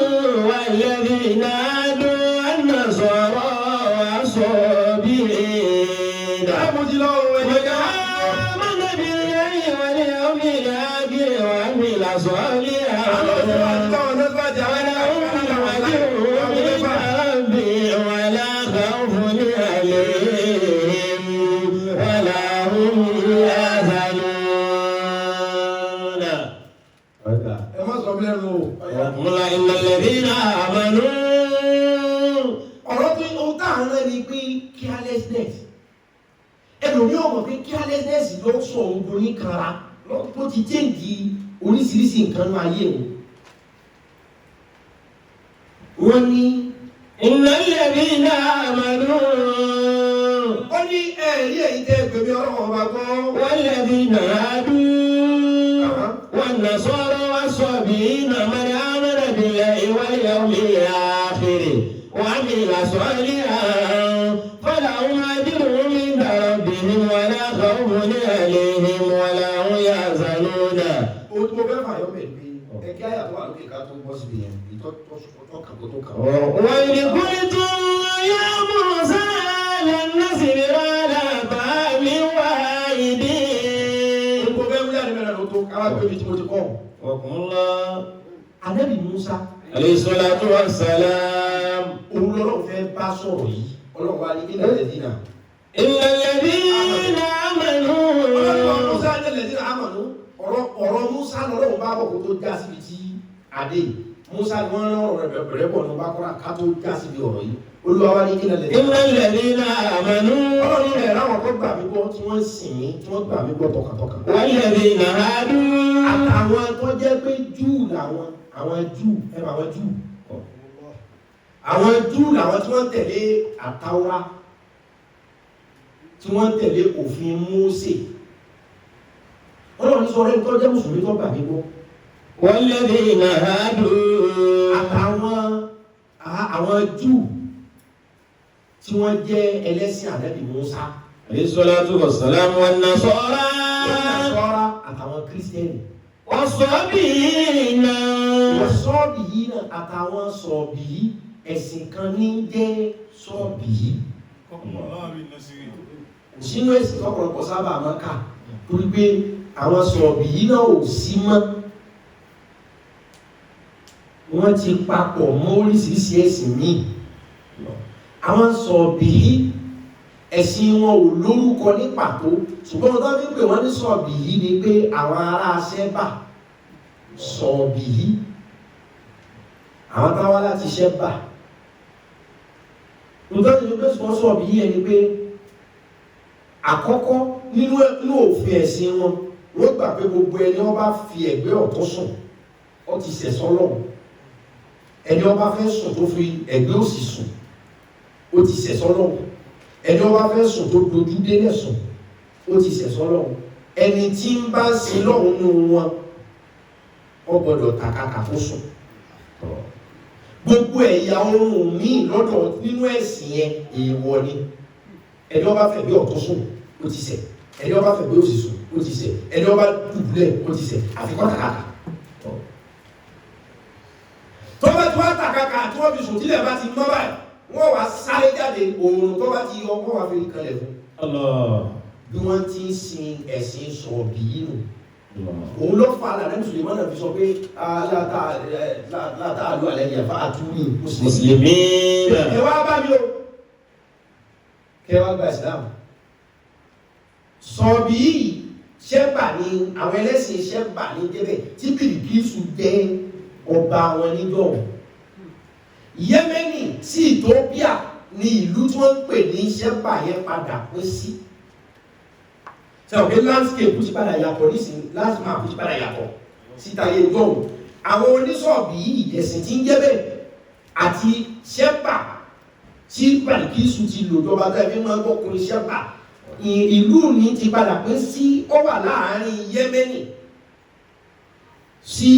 walladhina amanu. ọ̀rọ̀ tó ohun tá à ń rán ni pé carelessness ẹlòmíì ọmọ pé carelessness ló sọ òun ní kanra ló ti change oríṣiríṣi nǹkan ní ayé o. wọ́n ní innal ladhina amanu. ó ní ẹ̀rí èyí tẹ́ gbèmí ọlọ́run ọba gbọ́. walladhina hadu wan nasara was-sabiina man amana billahi wal yawmil akhir wa amila salihan falahum ajruhum inda rabbihim wa la khawfun alayhim wa la hum yahzanun. ohun tí mo fẹ́ fàyọ́ bẹ̀ pé ẹ̀kẹ́ àyàtọ̀ àlókè ká tó bọ́ síbi yẹn ìtọ́kàn tó kàn. وإذ قلتم يا موسى لن نصبر على طعام واحد. mo fẹ́ wíyá ni mẹ́rin ló tó káwá pé mi tí mo ti kọ́. وقل الله Ànábì Mùsá عليه الصلاة والسلام òun lọ́lọ́run fẹ́ bá sọ̀rọ̀ yìí ọlọ́run wa ní ilẹ̀ lẹ́dínà. إلا الذين آمنوا. ọlọ́run Mùsá ní ilẹ̀ lẹ́dínà àmọ̀nú ọ̀rọ̀ Mùsá lọ́lọ́run bá bọ̀ kó tó já síbi tí adé Mùsá ni wọ́n rán ọ̀rọ̀ rẹ̀ bẹ̀rẹ̀ bọ̀ ní ọba kọ́ra ká tó já síbi ọ̀rọ̀ yìí Olúwa wa ní ilẹ̀ lẹ́dínà. إلا الذين آمنوا. ọlọ́run rẹ̀ ráwọn tó gbà mí gbọ́ tí wọ́n sìn mí tí wọ́n gbà mí gbọ́ tọkàntọkàn. والذين هادوا. àtàwọn tó jẹ́ pé Júù làwọn àwọn Júù ẹ̀rọ àwọn Júù àwọn Júù làwọn tí wọ́n tẹ̀lé àtàwọ́rá tí wọ́n tẹ̀lé òfin Mósè. ọlọ́run sọ rẹ̀ tó jẹ́ mùsùlùmí tó gbà mí gbọ́. والذين هادوا. àwọn Júù tí wọ́n jẹ́ ẹlẹ́sìn Ànábì Mùsá. عليه الصلاة والسلام والنصارى. àtàwọn kírísítẹ́nì. والصابئين. wọ́n sọ́ọ̀bì yìí náà àtàwọn sọ̀ọ̀bì yìí ẹ̀sìn kan ní jẹ́ sọ́ọ̀bì yìí. sínú ẹ̀sìn tọ́pọ̀lọpọ̀ sábà máa kà torí pé àwọn sọ̀ọ̀bì yìí náà ò sí mọ́. wọ́n ti papọ̀ mọ́ oríṣiríṣi ẹ̀sìn míì. àwọn sọ̀ọ̀bì yìí ẹ̀sìn wọn ò lórúkọ ní pàtó ṣùgbọ́n wọn tó fi ń pè wọ́n ní sọ̀ọ̀bì yìí ni pé àwọn ará Ṣẹ́bà sọ̀ọ̀bì yìí àwọn táwa láti Ṣẹ́bà nítorí ní pé ṣùgbọ́n sọ̀ọ̀bì yìí ẹni pé àkọ́kọ́ nínú òfin ẹ̀sìn wọn wọ́n gbà pé gbogbo ẹni wọ́n bá fi ẹ̀gbẹ́ ọ̀tún sùn ó ti ṣẹ̀ sọ́lọ́run ẹni wọ́n bá fẹ́ sùn tó fi ẹ̀gbẹ́ òsì sùn ó ti ṣẹ̀ sọ́lọ́run ẹni wọ́n bá fẹ́ sùn tó dojú délẹ̀ sùn ó ti ṣẹ̀ sọ́lọ́run ẹni tí ń bá sin lọ́run nínú wọn ó gbọ́dọ̀ tàkàkà fún sùn. gbogbo ẹ̀yà ohun míì lọ́dọ̀ nínú ẹ̀sìn yẹn èèwọ̀ ni ẹni wọ́n bá fẹ́ bí ọ̀tún sùn ó ti ṣẹ̀ ẹni wọ́n bá fẹ́ bí òsì sùn ó ti ṣẹ̀ ẹni wọ́n bá dùbúlẹ̀ ó ti ṣẹ̀ àfikún tàkàkà. tó bá tí wọ́n tàkàkà tí wọ́n fi sùn tílẹ̀ bá ti mọ́ báyìí wọ́n wá sáré jáde òòrùn tó bá ti yọ wọ́n wá fi kalẹ̀ fún. bí wọ́n ti ń sin ẹ̀sìn sọ̀ọ̀bì yìí nù. òun ló fa àlàyé Sùlẹ̀mánà fi sọ pé látàlú àlẹ́ yẹn fà á tún ní mùsùlùmí. ẹ wá bá mi o kẹ wá gba ìsìlámù. sọ̀ọ̀bì yìí Ṣẹ́bà ni àwọn ẹlẹ́sìn Ṣẹ́bà ní débẹ̀ tí Bìlíkísù jẹ́ ọba wọn níjọ́. Yẹ́mẹ́nì sí Ethiopia ni ìlú tí wọ́n ń pè ní Ṣẹ́bà yẹn padà pín sí. Sẹ́wọ̀n pé landscape ti padà yàtọ̀ nísìnyí landmark ti padà yàtọ̀ síta yé jọ̀hún. Àwọn oníṣọ̀bì yìí ẹ̀sìn tí ń jẹ́ bẹ́ẹ̀ àti Ṣẹ́bà tí Bìlíkísù ti lò jọba tó ẹbí máa ń gbọ́kùnrin Ṣẹ́bà. Ìlú ní ti padà pín sí ó wà láàárín Yẹ́mẹ́nì sí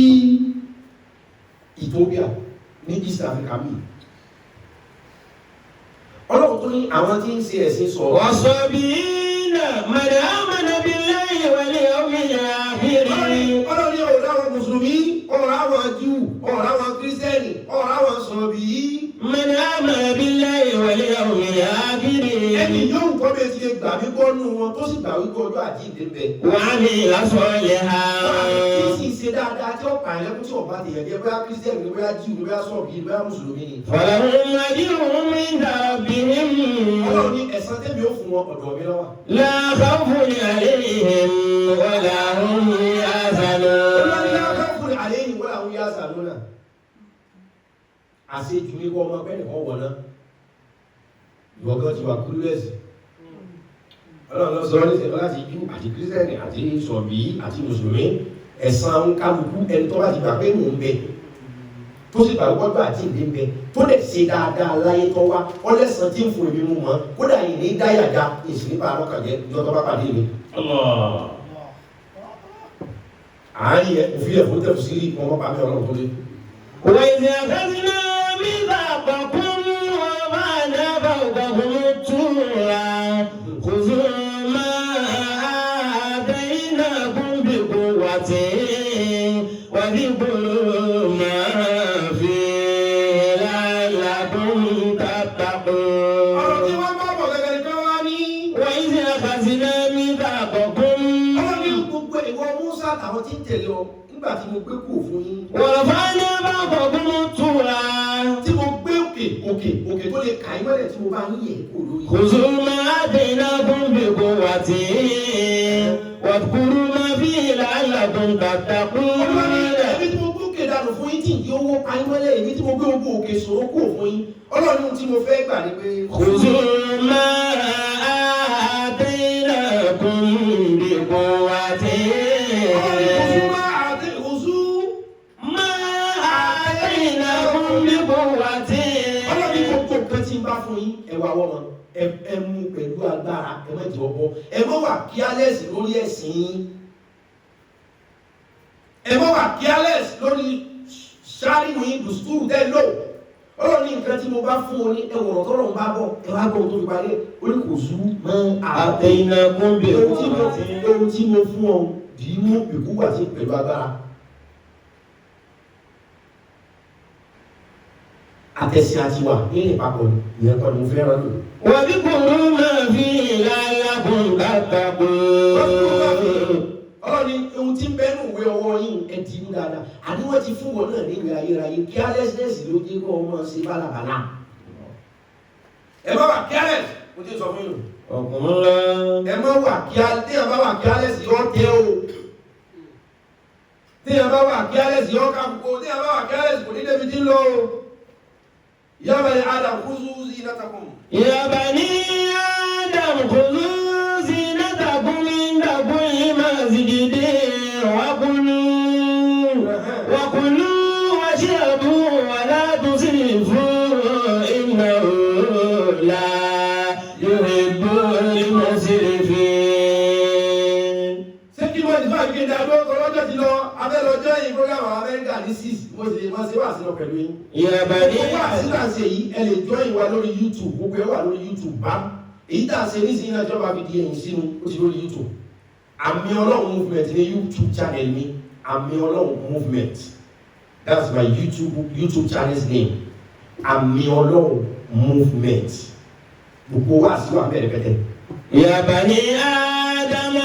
Ethiopia ní East Africa mi. Ọlọ́run tó ní àwọn tí ń ṣe ẹ̀sìn sọ. والصابئين من آمن بالله واليوم الآخر. Ọlọ́run ní ọ̀rọ̀ àwọn Mùsùlùmí, ọ̀rọ̀ àwọn Júù, ọ̀rọ̀ àwọn Kírísítẹ́nì, ọ̀rọ̀ àwọn sọ̀bì yìí. من آمن بالله واليوم الآخر. Ẹni yóò kọ́ bí etí lè gbà mí gbọ́ nù wọn tó sì gbà wípé ọjọ́ àjíǹde ń bẹ. وعمل صالحا. Kí sì ṣe dáadáa tí ó pààyàn lẹ́kún tí ọ̀bá ti yẹ kí bóyá Kírísítẹ́nì ni bóyá Júù ni bóyá sọ̀bì ni bóyá Mùsùlùmí ni. فلهم أجرهم عند ربهم. Ọlọ́run ní ẹ̀san tẹ́mi ó fún wọn ọ̀dọ̀ mi lọ́wọ́. لا خوف عليهم ولا هم Ọlọ́run ní يحزنون. akáfùn àléyìn wọ́n àwọn yá sànú náà. àṣejù ní kọ́ ọmọ pẹ́ẹ́nì kan wọ̀ náà ìwọ̀gán ti wà kúrúlẹ̀sì ọlọ́run lọ sọ níṣẹ́ láti Júù àti kírísítẹ́nì àti sọ̀bí àti mùsùlùmí ẹ̀san kálukú ẹni tó bá ti gbà pé mò ń bẹ tó sì gbàgbọ́ gbà àti ìdí ń bẹ tó lè ṣe dáadáa láyé tó wá ọlẹ́sàn tí ń fún èmi mú mọ́ kódà yìí ní dáyàjá ìsìn nípa àrọ́kàjẹ́ ìjọ tó bá pàdé mi. àárín ẹ̀ òfin ẹ̀fọ́ tẹ̀fù sí rí wọn pa mí ọlọ́run tó lé. وإذ أخذنا ميثاقكم ورفعنا فوقكم الطور خذوا ما آتيناكم بقوة واذكروا ما فيه لعلكم تتقون. وإذ أخذنا ميثاقكم. àwọn tí ń tẹ̀lé ọ nígbà tí mo gbé kú fún yín. ورفعنا فوقكم الطور. tí mo gbé òkè tó lè kà í mọ́lẹ̀ tí mo bá ń yẹ̀ kó lórí. خذوا ما آتيناكم بقوة واذكروا ما فيه لعلكم تتقون. èmi tí mo gbé òkè dànù fún yín tí ìdí owó pa í mọ́lẹ̀ èmi tí mo gbé ogun òkè sòrò kú fún yín ọlọ́run tí mo fẹ́ gbà ní pé. خذوا ما آتيناكم بقوة. Ẹwà wọ́n ẹ mú pẹ̀lú agbára ẹ má jẹ́ ọbọ̀ ẹ má wà careless lórí ẹ̀sìn ẹ má wà careless lórí ṣáàrìwò yín dùsùtùrù tẹ́ lò ọlọ́run ní nǹkan tí mo bá fún ọ ní ẹwọ̀rọ̀ tọ́lọ̀ ń bá bọ̀ ẹ wá gbọ́ tó fi parí ó ní kò sú mọ́ آتيناكم بقوة. ohun tí mo fún ọ dì í mú ìkú wà sí pẹ̀lú agbára. Àtẹ̀sí àti wà ní ìpapọ̀ ìyẹn kan ní mo fẹ́ rán lò. واذكروا ما فيه لعلكم تتقون. Ọlọ́ni ohun tí ń bẹ́nu ìwé ọwọ́ yín ẹ ti ní dáadáa àní wọ́n ti fún wọn náà ní ìwé ayérayé carelessness ló dé kọ́ ọmọ ṣe bálabàlá. Ẹ má wà careless mo ti sọ fún yín. ọ̀kùnrin. Ẹ má wà careless tí ẹ bá wà careless yọ tẹ́ o. Tí ẹ bá wà careless yọ kápò tí ẹ bá wà careless kò ní débi tí ń lọ o. يا بني آدم خذوا زينتكم. يا بني آدم خذوا زينتكم عند كل مسجد وكلوا واشربوا ولا تسرفوا إنه لا يحب المسرفين. C'est qui m'a dit va bien d'abord quand on dit non avec le jour il programme en Amérique à 6 moi c'est moi c'est pas sinon pẹ̀lú yín. يا بني àti tá ṣe yìí ẹ lè join wa lórí YouTube gbogbo ẹ wà lórí YouTube bá èyí tá ṣe nísìnyí náà jọba fi di ẹ̀yìn sínú ó ti lórí YouTube Àmì Ọlọ́run movement ní YouTube channel mi Àmì Ọlọ́run movement that's my YouTube channel's name Àmì Ọlọ́run movement gbogbo wa sí wa bẹ̀rẹ̀ pẹ̀tẹ̀. يا بني آدم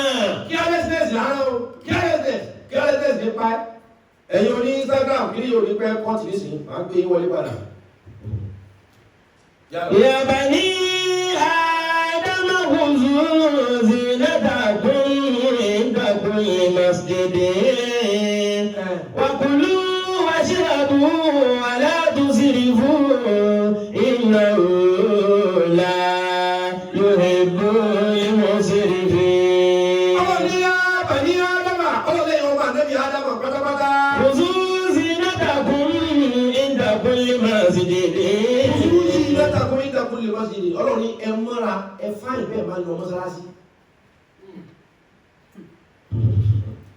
carelessness lára o carelessness nípa ẹ̀yin oní Instagram kí ni yóò ní pẹ́ kọ́ọ̀tì nísìnyí máa ń gbé wọlé padà. يا بني آدم خذوا زينتكم عند كل مسجد وكلوا واشربوا ولا تسرفوا إنه لا يحب المسرفين. خذوا زينتكم عند كل مسجد. Ọlọ́run ní ẹ mọ́ra ẹ fáìn bẹ́ẹ̀ máa ń lọ mọ́sálásí.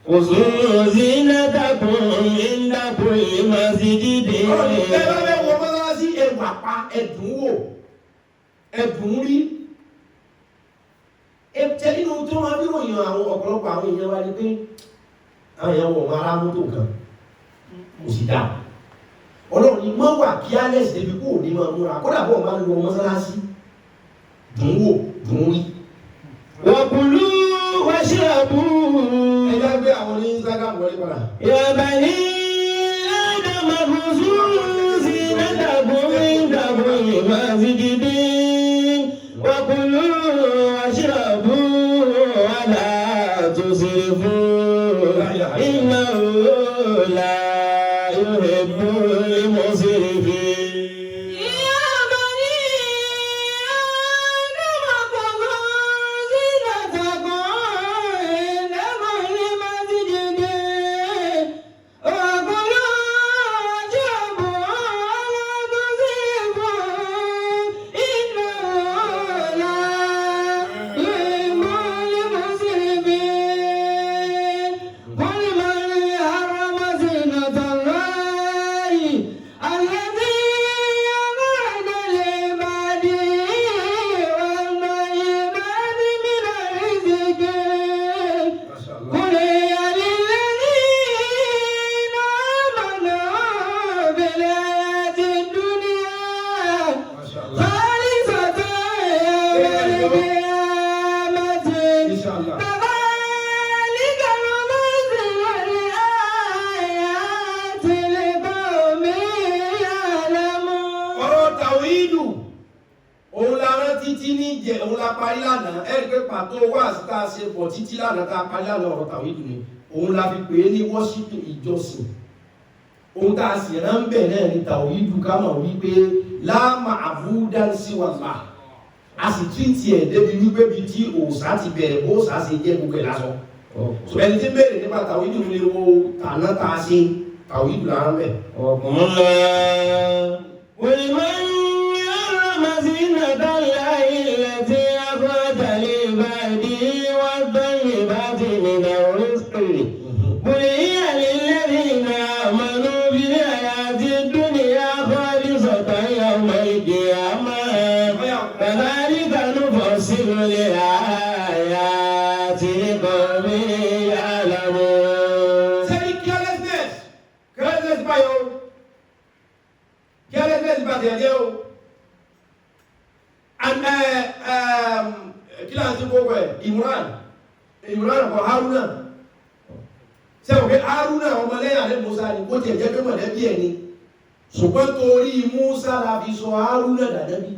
خذوا زينتكم عند كل مسجد. Ọlọ́run ní ẹ bá bẹ́ẹ̀ wọ mọ́sálásí ẹ wà pa ẹ̀dùn wò ẹ̀dùn rí. Ẹ tẹ nínú tó máa bí ròyìn àwọn ọ̀pọ̀lọpọ̀ àwọn èèyàn wa ni pé àwọn èèyàn wọ̀ wọn ará mọ́tò kan kò sì dáa. Ọlọ́run ní mọ́ wà kí alex débi kó ní máa múra kódà bọ́ máa ń lọ mọ́sálásí dùn wò dùn rí. وكلوا واشربوا. Ẹja gbé àwọn ní Instagram wọlé padà. يا بني آدم خذوا زينتكم عند كل مسجد وكلوا واشربوا ولا تسرفوا إنه لا يحب المسرفين. tàwíìdù òun la rán títí ní jẹ òun la parí lánàá ẹ̀rí pé pàtó wá síta ṣe pọ̀ títí lánàá ká parí lánàá ọ̀rọ̀ tàwíìdù ni òun la fi pè é ní wọ́ṣípì ìjọsìn ohun tá a sì rán bẹ̀ náà ní tàwíìdù ká mọ̀ wípé láàmà àbúdánsí wà lá a sì tírìtì ẹ̀ débi wípé bí tí òòsà ti bẹ̀rẹ̀ bó òòsà ṣe jẹ́ gbogbo ẹ̀ lásán so ẹni tí bẹ̀rẹ̀ nípa tàwíìdù lè wo tàná tá a ṣe tàwíìdù la rán bẹ̀. Imran ko Haruna ṣé o ke Haruna ọmọ lẹ́yìn ale Musa ni kò tiẹ̀ jẹ́ pé mọ̀lẹ́bí ẹ̀ ni ṣùgbọ́n torí Musa la fi sọ Haruna dàdẹ́bí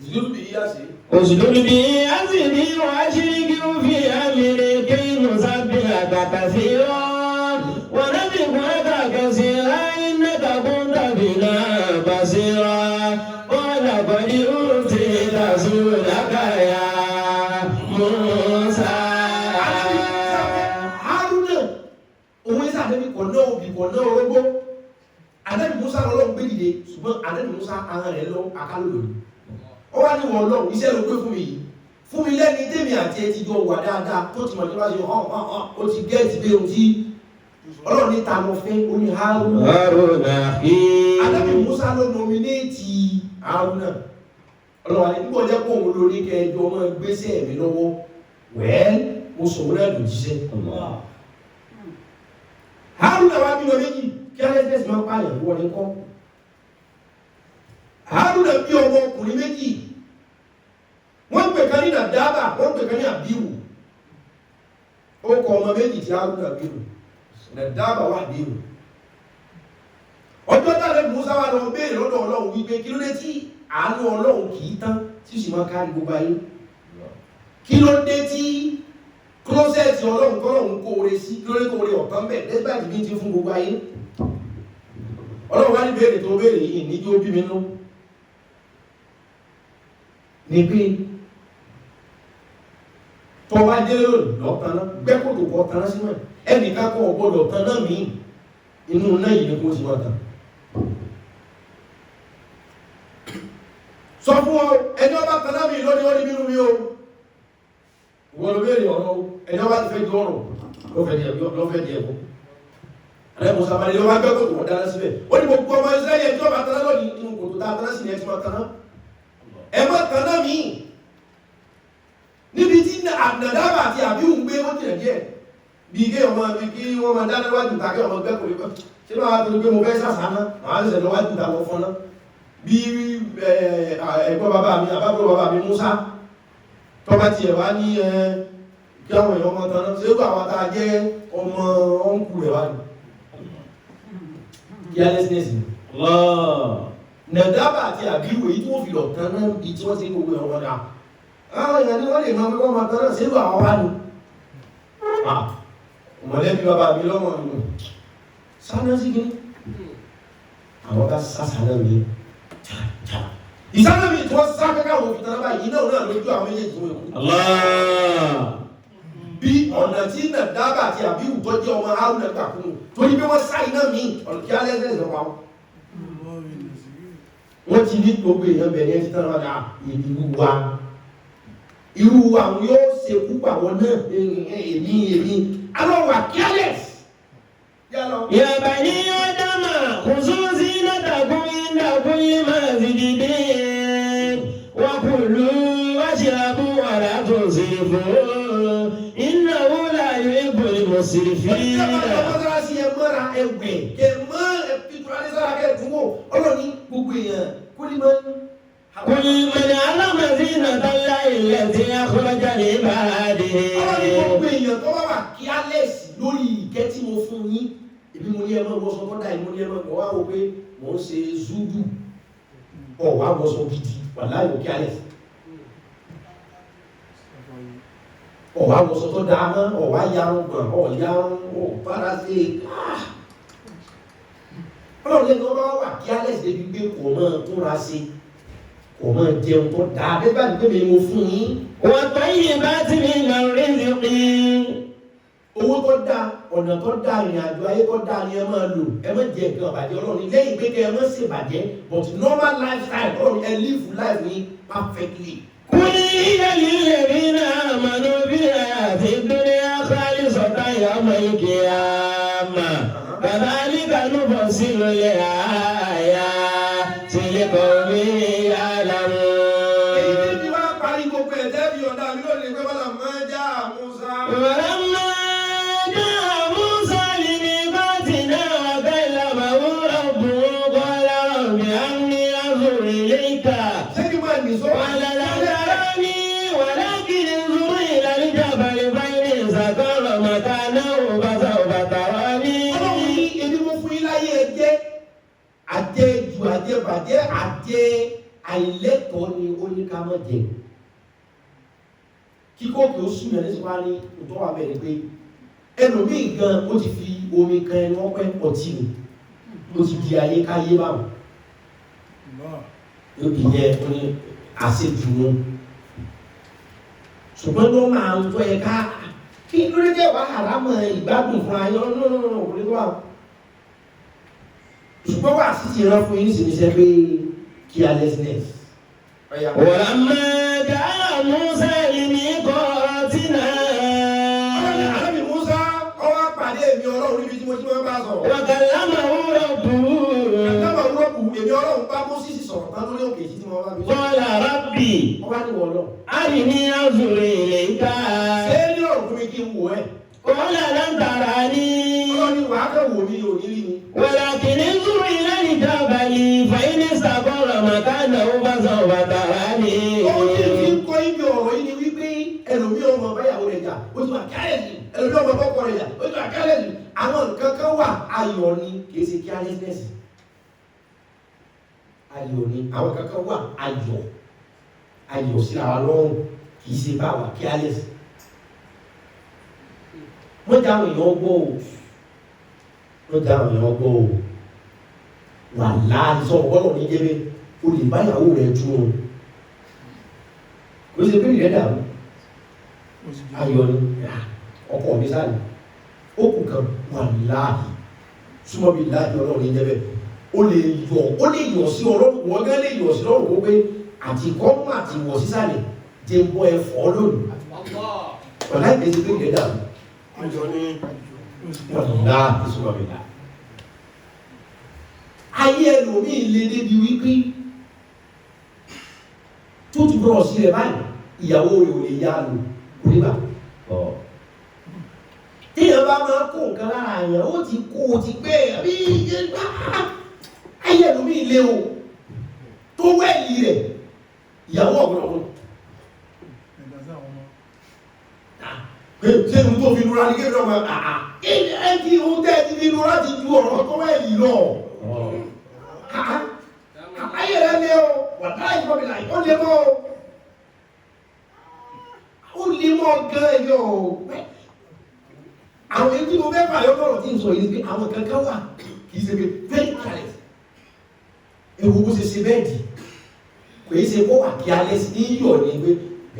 zulu bi iya se Uslubi bi azmi wa ashriku fi amri kay nusabbiha kathira wa nadhkuraka kathira innaka kunta bina basira wa laqad utita sulaka ya Musa. Haruna òun ẹ̀sà àdẹ́bí kọ̀nà òbí kọ̀nà orógbó àdẹ́bí Musa lọ́lọ́run gbé dìde ṣùgbọ́n àdẹ́bí Musa ahọ́n rẹ̀ lọ akálòlò ó wá ní wọn lọ́run iṣẹ́ ló gbé fún mi yìí fún mi lẹ́ni tèmi àti ẹ ti jọ wà dáadáa tó ti mọ̀ nípa ṣe ó ti gẹ́ẹ̀tì pé ohun tí Ọlọ́run ní ta mọ̀ fẹ́ ó ní Haruna àdẹ́bí Musa ló nominéètì Haruna Ọlọ́run àti nígbà jẹ́ pé òun lórí kẹjọ ọmọ gbéṣẹ́ mi lọ́wọ́ wẹ́ẹ́ mo sọ̀rọ̀ náà lòjíṣẹ́ Haruna wá bí lọ méjì kí alẹ́sẹ̀sì máa pààyàn wọ́n ní kọ́ Haruna bí ọmọ ọkùnrin méjì wọ́n pè kan ní Nàdábà wọ́n pè kan ní Àbíwù ó kọ ọmọ méjì tí Haruna bíwù Nàdábà wà bíwù ọjọ́ tàbí Musa wà lọ béèrè lọ́dọ̀ Ọlọ́run wípé kí ló dé tí àánú Ọlọ́run kì í tán tí sì máa kárí gbogbo ayé kí ló dé tí klọ́sẹ̀tì Ọlọ́run kọ́lọ́run kóore sí kí ló dé kóore ọ̀kan bẹ̀ despite bí ti fún gbogbo ayé Ọlọ́run wá ní béèrè tó béèrè yìí ní jó bí mi nú ní pé tó bá dé lónìí lọ́tàná gbẹ́kòtò kọ́ tàná sí mọ́ ẹnìkan kọ́ ọ̀gbọ́dọ̀ tàná míì inú náà yìí ni kó ti máa tàn sọ fún ọ ẹni ọba tàná mi lónìí ó ní bínú mi o wọ́n ló béèrè ọ̀rọ̀ ẹni ọba ti fẹ́ jọ ọ̀rọ̀ lọ́fẹ́ di ẹ̀kọ́ alẹ́ Musa balẹ̀ lọ́wọ́ gbẹ́kòtò wọ́n dáná síbẹ̀ ó ní gbogbo ọmọ Israẹli ẹni ọba tàná lónìí inú kòtò tá a tàná sí ni ẹ ti máa tàná ẹ má tàná mi níbi tí Nàdábà àti Àbíwù ń gbé wọ́n jìnà díẹ̀ bí kí ọmọ bí kí wọ́n máa dáná wájú ta kí ọmọ gbẹ́kòtò kọ́ ṣé lọ́wọ́ àti pé mo fẹ́ sàṣánà àwọn ẹsẹ̀ lọ́wọ́ àjú ta wọ́n fọ́nà bí ẹ̀gbọ́n bàbá mi àbábọ̀ bàbá mi Musa tọ́ba ti ẹ̀wá ní kí àwọn èèyàn ọmọ tán náà ṣe é gbà wá tá a jẹ́ ọmọ ọ̀nkù rẹ̀ wá ní carelessness Nàdábà àti Àbíwù èyí tí wọ́n fi lọ tán náà bí tí wọ́n ti ń gbogbo ẹ̀wọ̀n náà àwọn èèyàn ní wọ́n lè máa wípé ọmọ tán náà ṣe é gbà wá ní mọ̀lẹ́bí bàbá mi lọ́mọ ìlú sáná sí kí àwọn ká sásánà mi ìsáná mi tí wọ́n sá kẹ́kẹ́ àwọn òfin tán báyìí náà lójú àwọn méjèèjì tó yẹ bí ọ̀nà tí Nàdábà àti Àbíwù tó jẹ́ ọmọ Haruna gbà kúrò torí pé wọ́n sá iná mi ọ̀nà kí alẹ́ ẹ̀sẹ̀ wà wọ́n ti ní gbogbo èèyàn bẹ̀rẹ̀ ẹ̀sẹ̀ tán náà ìlú wa irú àwọn yóò ṣe púpọ̀ àwọn náà èmi alọ́wà careless Ya bani Adama khuzu zinatakum inda kulli masjidin wa kulu washrabu wa la tusrifu innahu la yuhibbul musrifin. Mọ́sálásí ẹ mọ́ra ẹgbẹ̀ kẹ mọ́ ẹ̀pìtúrálẹ́sára kẹ túnwò ọlọ́ni gbogbo èèyàn kúlí mọ́. Kul man alama zinatallahi allati akhraja li ibadihi. Ọlọ́ni gbogbo èèyàn tó bá wà careless lórí ìkẹ́ tí mo fún yín èmi mo ní ẹmọ́ wọ́n sọ fọ́dá ìmú ní ẹmọ́ kọ̀ wá wò pé mò ń ṣe zúdù ọ̀wá wọ́sọ gidi wà láyò kí alẹ́ ọ̀wá wọ́sọ tó dáa mọ́ ọ̀wá yarun gbọ̀n ọ̀yarun ọ̀bára sí ọlọ́run lẹ́nu ọba wà kí alẹ́ sí débi pé kò mọ́ túnra sí kò mọ́ jẹun tó dáa bẹ́ẹ̀ bá ní pé mi mo fún yín. wọ́n tó yìí bá ti ní lórí ìrìn owó tó dáa ọ̀nà tó dáa ìrìn àjò ayé tó dáa ni ẹ máa lò ẹ má jẹ nǹkan àbàjẹ́ ọlọ́run lẹ́yìn pé kẹ́ ẹ má ṣe bàjẹ́ but normal lifestyle ọlọ́run ẹ live life yín perfectly. kúlí ìyẹ́lì lèmi náà mọ̀nà bí àti dúnìá kálí sọ̀tà ìyàmọ̀ ìkè àmà bàbá nígbànú bọ̀ sí lóye àyà sílẹ̀ kọ́ mi àlàmú. èyí tí mi wá parí gbogbo ẹ̀ tẹ́ bí ọ̀dà mi lónìí pé bọ́lá máa já Musa. Àjẹbàjẹ́ àjẹ àìlẹ́tọ̀ọ́ ni ó ní ká mọ̀ jẹ. Kíkó kí ó súnmọ́ ní sípá ní ìtọ́ wà bẹ̀rẹ̀ pé ẹlòmíì gan ó ti fi omi kan ẹni wọ́n pẹ́ ọtí ni ó ti di ayé káyé báwọn. Ìyẹn ó ní àṣejù wọn. Ṣùgbọ́n ló máa ń tọ́ ẹ ká kí lórí jẹ́ wàhálà mọ̀ ìgbádùn fún ayọ́ náà òkúlé tó wà. Ṣùgbọ́n wà sí ti rán fún yín sí ní sẹ́ pé carelessness. wọ́n máa dá Musa ní kọ́ọ̀tínà. Ànábì Musa ọwọ́ pàdé èmi ọlọ́run níbi tí mo ti máa bá sọ̀rọ̀. wọ́n kà lámà wúrọ̀ bù. lámà wúrọ̀ bù èmi ọlọ́run bá Mósè sọ̀rọ̀ tán lórí òkè tí mo bá mi. Qala rabbi. wọ́n bá ní wọ̀ lọ. arini anzur ilayka. ṣé ní ọ̀rùn fún mi kí n wò ẹ́. qala lan tarani. ọlọ́ni wàá kẹ́ wò mí ò ní rí mi. ولكن انظر إلى الجبل فإن استقر مكانه فسوف تراني. Ohun tí fi ń kọ́ ibi ọ̀rọ̀ yìí ni wípé ẹlòmíì ọmọ báyàwó rẹ̀ jà, ó ti wà kárẹ̀sì, ẹlòmíì ọmọ bọ́kọ rẹ̀ jà, ó ti wà kárẹ̀sì. Àwọn nǹkan kan wà ayọ̀ ni kìí ṣe carelessness. Ayọ̀ ni àwọn nǹkan kan wà ayọ̀ sí àwa lọ́rùn kìí ṣe báwa careless. Wọ́n já àwọn èèyàn gbọ́ o. Wọ́n já àwọn èèyàn gbọ́ o. Wà láàrín sọ̀rọ̀ bọ́lọ̀ ní jẹ́bẹ́ o lè báyàwó rẹ̀ tún un. Kò sí pé ìrẹ́ dàrú. Ayọ̀ ni ọkọ̀ mi sáà ní. Ó kù kan wà láàrín. Súnmọ́ bí láàrín ọlọ́run ní jẹ́bẹ́. O lè yọ̀ sí ọlọ́run, wọ́n gán lè yọ̀ sí ọlọ́run kó pé àti kọ́mù àti ìwọ̀ sísàlẹ̀ jẹ́ bọ́ ẹ̀fọ́ lónìí. Wọ́n láì pèsè pé ìrẹ́ dàrú. Wàlá ìsúnmọ́ mi láàrín. Ayé ẹlòmíì lè débi wípé tó ti bọ́rọ̀ sí rẹ̀ báyìí ìyàwó rẹ̀ ò lè yá lò onígbà tí èèyàn bá máa kó nǹkan lára àyàn ó ti kó o ti gbé àbí ayé ẹlòmíì lé o tó wẹ́ẹ̀lì rẹ̀ ìyàwó ọ̀gbọ̀n ṣé n tó fi nura ní kébìrì ọmọ ẹ ti ń tẹ́ ti fi nura ti ju ọ̀rọ̀ tó wẹ́ẹ̀lì lọ. Ayé rẹ̀ lé o, wà láì fọ́ mi láì, ó lé mọ́ o. Ó lé mọ́ gan ẹ̀yọ́ o. Àwọn èyí tí mo fẹ́ fà yọ́ lọ́rọ̀ tí ń sọ yìí pé àwọn kankan wà kì í ṣe pé very careless. Ewu bó ṣe ṣe bẹ́ẹ̀dì. Kò yí ṣe kó wà kí alẹ́ sí ní yọ̀ ní pé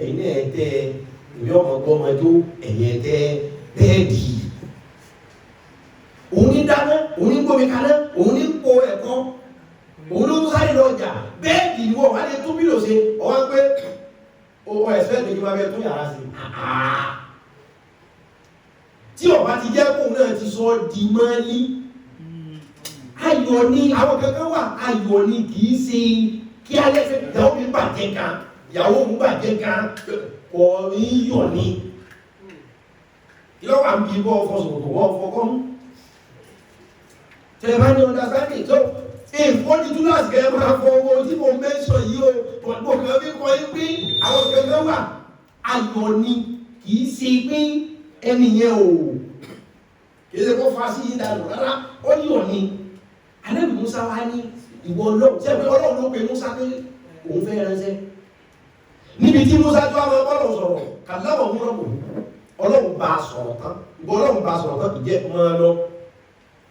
ẹ̀yin náà ẹ tẹ ìwé ọmọ gbọ́mọdó ẹ̀yin ẹ tẹ bẹ́ẹ̀dì. Òun ní dáná, òun ní gbómi kaná, òun ní po ẹ̀kọ́. Òun ló ń sáré lọ́jà bẹ́ẹ̀dì ni wọ́n wá lè tún bí lò ṣe ọwá pé owó ẹ̀sẹ̀ méjì máa bẹ tún yàrá sí tí ọba ti jẹ́ kóun náà ti sọ di mọ́lí ayọ̀ ni àwọn kankan wà ayọ̀ ni kìí ṣe kí alẹ́sẹ̀ ìyàwó mi bàjẹ́ kan ìyàwó mi bàjẹ́ kan kọ̀ ní yọ̀ ni ìlọ́wà ń bí bọ́ fọ́sọ̀tò wọ́n fọ́kọ́ mú tẹ̀lé bá ní understanding tó ìfọ́n ti tún láti gẹ̀ẹ́ máa fọ owó tí mo mẹ́sọ̀ yìí o gbogbo kan bí kọ́ yí pé àwọn kẹ̀kẹ́ wà ayọ̀ ni kìí ṣe pé ẹni yẹn o kìí ṣe kó fa sí ìdánù rárá ó yọ̀ ni Ànábì Mùsá wá ní ìwọ Ọlọ́run tí ẹgbẹ́ Ọlọ́run ló pe Musa pé òun fẹ́ ránṣẹ́ níbi tí Musa tó àwọn Ọlọ́run sọ̀rọ̀ kàláwọ̀ múrọ̀mù Ọlọ́run bá sọ̀rọ̀ tán ìbọn Ọlọ́run bá sọ̀rọ̀ tán ìjẹ́ máa lọ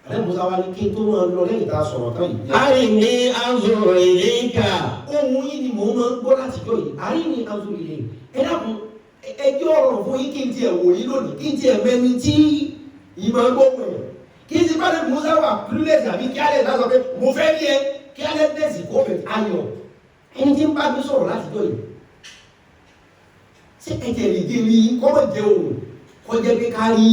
àlẹ́ Musa wá ní kí n tó máa lọ lẹ́yìn tá a sọ̀rọ̀ tán yìí. Arini anzuru ilayka. Ohun yìí ni mò ń máa ń gbọ́ láti jọ yìí Arini anzuru ilayka ẹ dákun ẹjọ́ ọ̀rọ̀ fún yín kí n tiẹ̀ wò yín lónìí kí n tiẹ̀ mẹ́ni tí ìmọ̀ gbọ́mọ̀ ẹ̀ kí n ti bá lè Musa wà clueless àbí kí alẹ́ náà sọ pé mo fẹ́ rí ẹ kí alẹ́ dẹ́sì kó fẹ́ ayọ̀ ẹni tí ń bá mi sọ̀rọ̀ láti jọ yìí ṣé ẹ̀jẹ̀ lè dé rí kọ́mọ̀ jẹ́ òun kọjá pé ká rí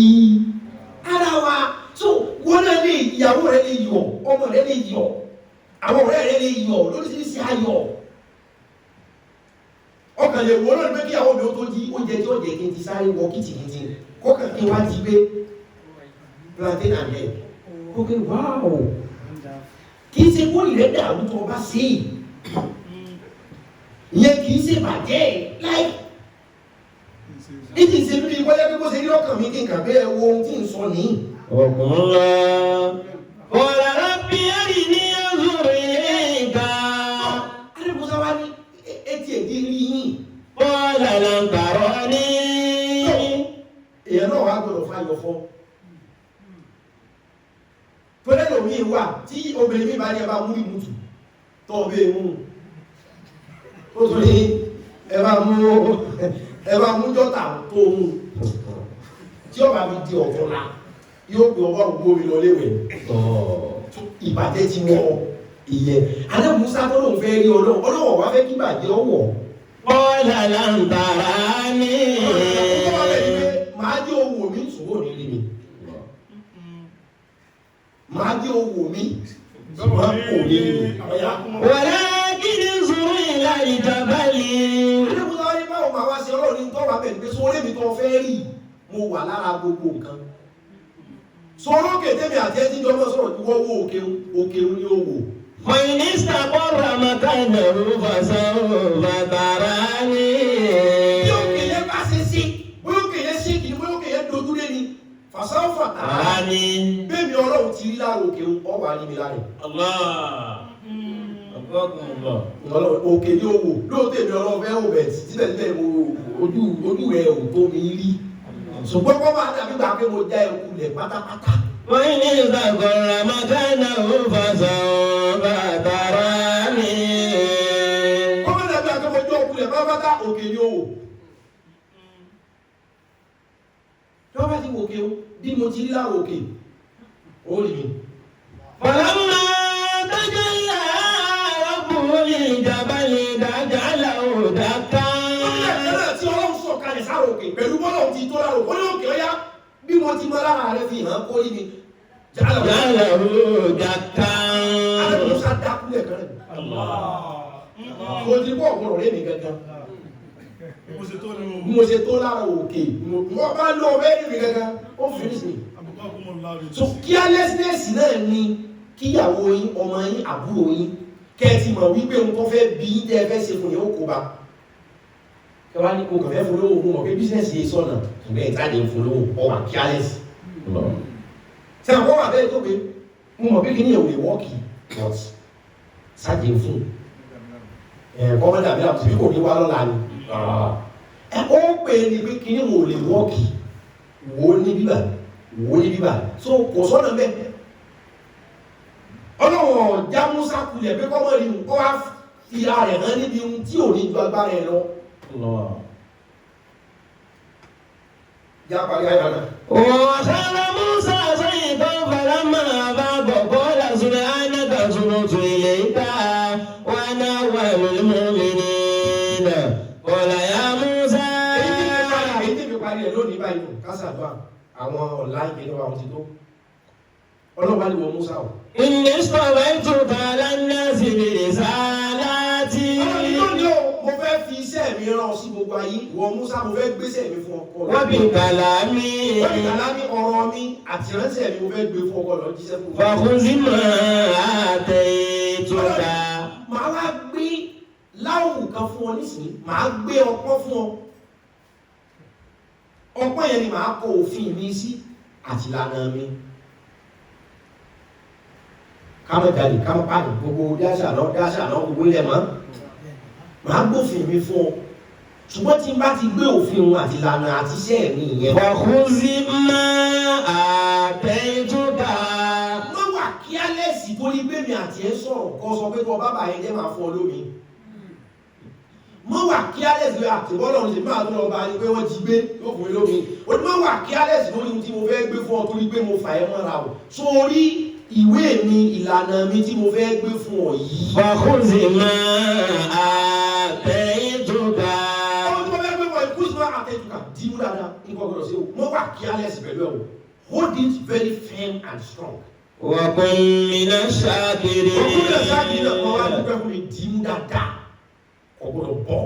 ara wa so wọn náà lè ìyàwó rẹ lè yọ̀ ọmọ rẹ lè yọ̀ àwọn ọ̀rẹ́ rẹ lè yọ̀ lóríṣiríṣi ayọ̀ ọkàn lè wọ́n lórí pé kí àwọn obìnrin tó di oúnjẹ tí ó jẹ kí n ti sáré wọ kìtìkìtì kọ́kàn kí wá ti gbé plantain and egg ok wow kì í ṣe kó ìrẹ́ dàrú tó bá sí ìyẹn kì í ṣe bàjẹ́ láì ìdí ìṣe bí wọ́n yẹ pé kó ṣe rí ọkàn mi kí n kà pé ẹ wo ohun tí ń sọ nìyí. ọ̀gbọ́n ọ̀rọ̀ rábí ẹ̀rí ní anzuru ilayka. Musa wá ní etí èdè rí yín. Qala lan tarani. Èèyàn náà wá gbọdọ̀ fáyọ̀ fọ́. Fẹ́lẹ́ lòmí wà tí obìnrin mi bá ní ẹ bá mú ìmútù tọ́ ọbẹ̀ mú. Ó tún ní ẹ bá mú jọ́tà tó mú. Tí ọba mi di ọ̀tọ̀ la yóò gbé ọgọ́rùn-ún gbómi lọ léwẹ̀. Ìbàjẹ́ ti wọ̀ ìyẹn adé Musa tó lóun fẹ́ rí Ọlọ́run wá fẹ́ kí bàjẹ́ ọwọ́. Qala lan tarani. Màá jẹ́ owó mi ṣùgbọ́n ní rí mi. Màá jẹ́ owó mi ṣùgbọ́n kò ní rí mi. Walakin unzur ila al-jabali. Adé Musa wá ní báwo máa wá sí Ọlọ́run ní tọ́wọ́ abẹ́ni pé sórí mi tó fẹ́ rí mo wà lára gbogbo nǹkan. Sọ̀rọ̀ kètèmí àti ẹtí jọmọ sọ̀rọ̀ tí wọ́n wó òkè ní owó. فإن استقر مكانه فسوف تراني. Bí òkè yẹn bá ṣe sí, bóyá òkè yẹn ṣe kìí, bóyá òkè yẹn dojú lé ni, فسوف تراني. Bẹ́ẹ̀ni Ọlọ́run ti rí lára òkè ọwà ní mi lára. Òkè ní owó, lóòótọ́ èmi Ọlọ́run fẹ́ òbẹ̀ síbẹ̀síbẹ̀ ojú rẹ̀ ò tó mi rí. Ṣùgbọ́n kọ́ máa dàbí gbà pé mo já ẹkú lẹ̀ pátápátá. وإن استقر مكانه فسوف تراني. Kọ́ máa dàbí àgbẹ̀ mo já ẹkú lẹ̀ pátápátá òkè ní owó. Lọ́wọ́ bá ti wò òkè o, bí mo ti rí lára òkè, ó rí mi. فلما تجلى ربه للجبل جعله دكا. Tí Ọlọ́run sọ̀kalẹ̀ sára òkè pẹ̀lú bọ́lá ti tó lára òkè òkè ọ̀yá bí mo ti mọ lára rẹ̀ fi hàn kó rí mi. جعله دكا. Alẹ́ Musa dákúlẹ̀ kan rẹ̀. Mo ti bọ́ ọ̀gbọ̀n rẹ̀ mi gangan. Mo ṣe tó lára òkè. Mo bá lọ bẹ́ẹ̀ mi gangan. Ó fi ní sí. So carelessness náà ni kíyàwó yín, ọmọ yín, àbúrò yín kẹ́ ẹ ti mọ̀ wípé ohun tó fẹ́ bí tẹ́ ẹ fẹ́ ṣe fún yín ó kó bá. Kẹwàá ní kò kàn fẹ́ fún lówó fún mọ̀ pé bísínẹ́sì yìí sọ̀nà ṣùgbọ́n ìtajà fún lówó ọwà careless. Ṣé àwọn ọmọ abẹ́rẹ́ tó pé mo mọ̀ pé kí ní ẹ̀wò lè wọ́ọ̀kì but ṣáàjì fún kọ́mọ́dà bí àbùsí bí kò ní wá lọ́la ni. Ẹ ó pè é ní pé kí ní wò lè wọ́ọ̀kì wò ní bíbà so kò sọ́nà mẹ́. Ọlọ́run já Musa kulẹ̀ pé kọ́mọ́ rí mu kọ́ wá fi ara rẹ̀ hàn níbi ohun tí ò ní ju agbára ẹ̀ lọ. Ya parí ayà náà. وخر موسى صيحا فلما أفاق قال سبحانك تبت إليك وأنا أول المؤمنين. قال يا موسى. Èyí tí mi parí ẹ̀ lónìí báyìí nù kásàdúrà àwọn ọ̀la ìgbéni wa ti tó. Ọlọ́run wá ní wọ Musa o. إني اصطفيتك على الناس برسالاتي. Mo fẹ́ fi iṣẹ́ mi rán sí gbogbo ayé. Ìwọ Musa mo fẹ́ gbéṣẹ́ mi fún ọkọ rẹ. وبكلامي. Ọ̀rọ̀ mi àti ìránṣẹ́ mi mo fẹ́ gbé fún ọkọ rẹ jíṣẹ́ fún mi. فخذ ما آتيتك. Màá wá gbé láwù kan fún ọ nísìnyí. Màá gbé ọpọ́n fún ọ. Ọpọ́n yẹn ni màá kọ òfin mi sí àti ìlànà mi. kámọ́ jáde kámọ́ pààyàn gbogbo dáṣà náà gbogbo ilẹ̀ mọ́ màá gbófin mi fún ọ ṣùgbọ́n tí n bá ti gbé òfin òun àti ìlànà àti iṣẹ́ mi yẹn. Fàkúnzí máa àtẹ̀júbà. wọ́n wà kí alẹ́sì torí pé mi àti ẹ sọ̀rọ̀ kọ́ sọ pé kọ́ bàbá yẹn jẹ́ máa fún ọ lómi. mọ́ wà kí alẹ́sì pé àtìbọ́lọ̀ ń ṣe máa tó lọ bá ní pé wọ́n ti gbé yóò fún mi lómi. ó ní mọ́ wà kí alẹ́sì lórí ohun tí mo fẹ́ gbé fún ọ torí pé mo fà ẹ́ mọ́ra o. sórí ìwé mi ìlànà mi tí mo fẹ́ gbé fún ọ yìí. Fàkúnzí máa àtẹ̀júbà. Dimu dada nkọgbọdọ se o mo wà careless pẹ̀lú ẹ o hold it very firm and strong. Wa kun mina shakirin. ọkùnrin náà sáàkì náà kọ́ wá dúpẹ́ fún mi dimu dada ọgbọdọ bọ̀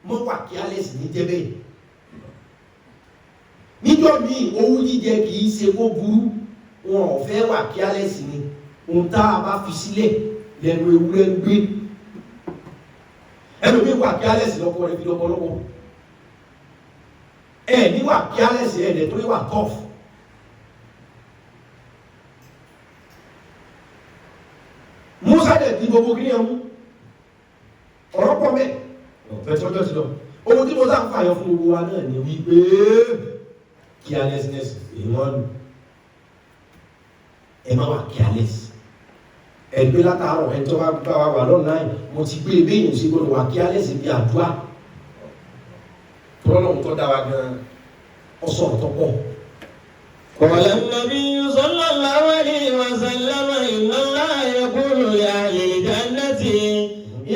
mo wà careless ní jẹ́bẹ̀. níjọ́ mi owó jíjẹ kì í ṣe kó burú wọn ò fẹ́ wà careless ni ohun tá a bá fi sílẹ̀ lẹ́nu ewúrẹ́ ń gbé ẹlòmíì wà careless lọ́kọ rẹ̀ fi lọ́pọ̀lọpọ̀. Níwà careless ẹ̀dẹ̀ tó níwà tough. Musa dẹ̀ di gbogbo kí ní ẹ̀mú ọ̀rọ̀ pọ̀ mẹ́ fẹ́tọ́jọ́ sí lọ ohun tí mo sá ń fàyọ fún gbogbo wa náà ni wípé carelessness ìwọ̀n ẹ má wà careless ẹgbẹ́ látàárọ̀ ẹ̀ tó bá wà lọ́nà mo ti gbé ebé yìí sí gbọ́dọ̀ wà careless bí àdúrà tọ́lọ́run tó dá wa gan ọ̀sọ̀ tó pọ̀. قال النبي صلى الله عليه وسلم إن الله يقول يا أهل الجنة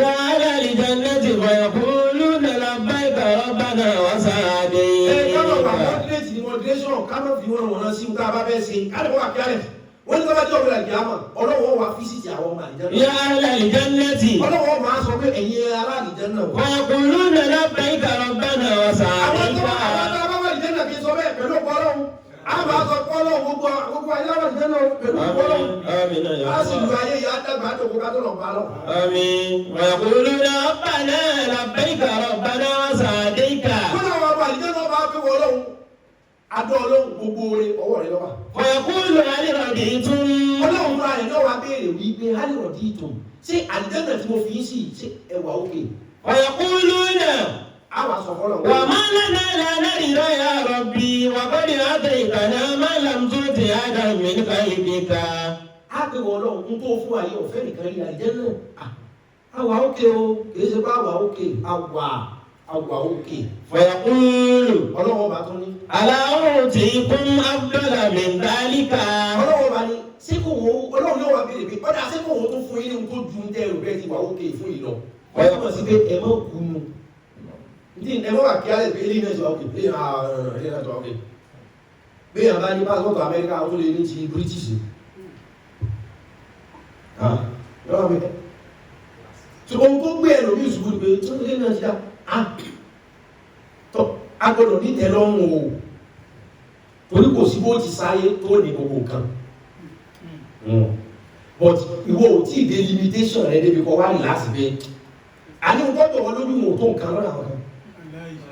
يا أهل الجنة فيقولون لبيك ربنا وسعديك. kámọ̀ fi wọn wọ̀n sí ta bá bẹ́ẹ̀ ṣe kálíwọ́ àkíyàlẹ̀ wọ́n ní tọ́bá jẹ́ ọ̀gbẹ̀rẹ̀ àkíyàmọ̀ ọlọ́wọ́ wà fíṣítì àwọn ọmọ àlìjẹ́nà. يا أهل الجنة ọlọ́wọ́ máa sọ pé ẹ̀yin ará àlìjẹ́nà. فيقولون لبيك ربنا وسعديك. Àbá sọ pọ́lọ́ gbogbo ayélujára jẹ́ náà pẹ̀lú pọ́lọ́. Àmín ya Allah. A sì lu ayé ìyá dàgbà àtòkò ká tó lọ pa lọ. Àmín. ويقولون ربنا لبيك ربنا وسعديك. Kọ́lá wa wà ìjẹ́ náà bá fi wọ ọlọ́run. Adọ́ ọlọ́run gbogbo oore ọwọ́ rẹ lọ́wọ́. ويقول هل رضيتم. Ọlọ́run fúnra rẹ̀ náà wá béèrè wípé hal raditum. Ṣé àlìjẹ́nà tí mo fi ń sí ṣé ẹwà òkè? ويقولون Àwa sọ fọ́lọ́. وما لنا لا نرضى يا ربي وقد آتيتنا ما لم تؤت أحدا من خلقك. Á pè wọ ọlọ́run ń tó fún ayé ọ̀fẹ́ nìkan rí àlìjẹ́nà. Àwa òkè o, kì í ṣe pé àwa òkè, àwa òkè. فيقول Ọlọ́run bá tún ní. ألا أوتيكم أفضل من ذلك. Ọlọ́run bá ní sí kò wọ́n ọlọ́run yóò wá béèrè pé ọ̀dà sí kò wọ́n tó fún yín ní tó ju ń tẹ́rù bẹ́ẹ̀ ti wà òkè fún yìí lọ. Wọ́n yóò mọ̀ sí pé ẹ mọ̀ kú nu. Ní ẹ mọ̀ wà kí á lè pé eléyìí náà ti wà òkè eléyìí náà ti wà òkè. Bí èèyàn bá ní pásítọ̀tù Amẹ́ríkà ó lè ní ti British. Yọ̀rọ̀ mi. Tí ohun tó gbé ẹlòmíì ṣubú ni pé tó lè náà ti dá. Tọ́ a gbọ́dọ̀ ní tẹ́lọ́rùn o. Torí kò sí bó ti sáyé tó ní gbogbo nǹkan. But ìwọ ò tí ì dé limitation rẹ débi kọ wá relax bẹ́ẹ̀. Àní o gbọ́dọ̀ wọn lójú wọn ò tó nǹkan lọ́dà wọn.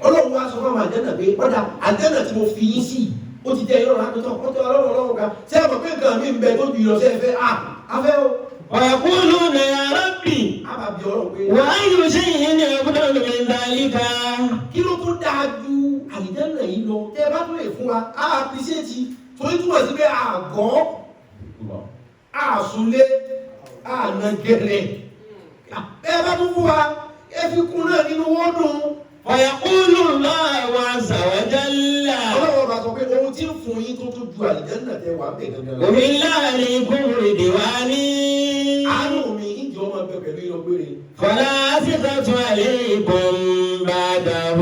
Ọlọ́run wá sọ fún àwọn àjẹ́nà pé ọ̀dà àjẹ́nà tí mo fi yín sí ó ti tẹ ìrọ̀rùn àpótọ́ ọ̀tọ̀ ọlọ́run kan. Ṣé ẹ mọ̀ pé nǹkan mi ń bẹ tó ju ìrọ̀sẹ́ fẹ́ afẹ́ o. ويقولون يا ربي Àbàbí ọ̀rọ̀ pé. وأي شيء أفضل من ذلك. Kí ló tó dáa ju àlìjẹ́nà yìí lọ? Tẹ́ ẹ bá tún lè fún wa, á appreciate torí túmọ̀ sí pé àgọ́ àsúnlé ànàgẹ̀rẹ̀ bẹ́ẹ̀ bá tún fún wa ẹ fi kún náà nínú wọ́dùn. ويقول الله عز وجل Ọlọ́wọ́ bá sọ pé ohun tí ń fún yín tó tún ju àlìjẹ́nà tẹ wà bẹ́ẹ̀ gangan lọ. أحل عليكم رضواني Àánú mi ìjọ ọmọ ẹgbẹ́ pẹ̀lú ìlọgbére. فلا أسخط عليكم بعده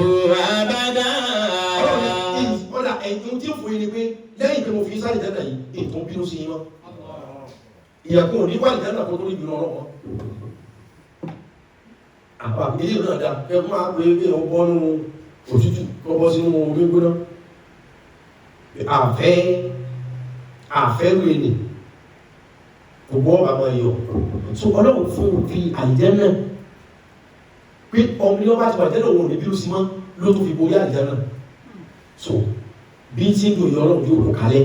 أبدا. Ọ̀dà ẹ̀yìn tí ń fún yín ni pé lẹ́yìn pé mo fi sáré àlìjẹ́nà yìí ètò bínú sí yín mọ́. Ìyàkùn ò ní wà àlìjẹ́nà kó tó ní ìbínú ọlọ́pàá. Àpá ilé náà dá ẹkún máa pè é ọgbọ́n nínú òtútù kọ́bọ́ sínú omi gbóná. Àfẹ́rù ẹni gbogbo ọba máa yọ. So ọlọ́run fún fi àlìjẹ́nà pé ọmọ ilé ọba ti wà tẹ́lẹ̀ òun ò ní bí ó sì mọ́ ló tó fi borí àlìjẹ́nà. So bí tí ń dòyìn ọlọ́run yóò kò kálẹ̀.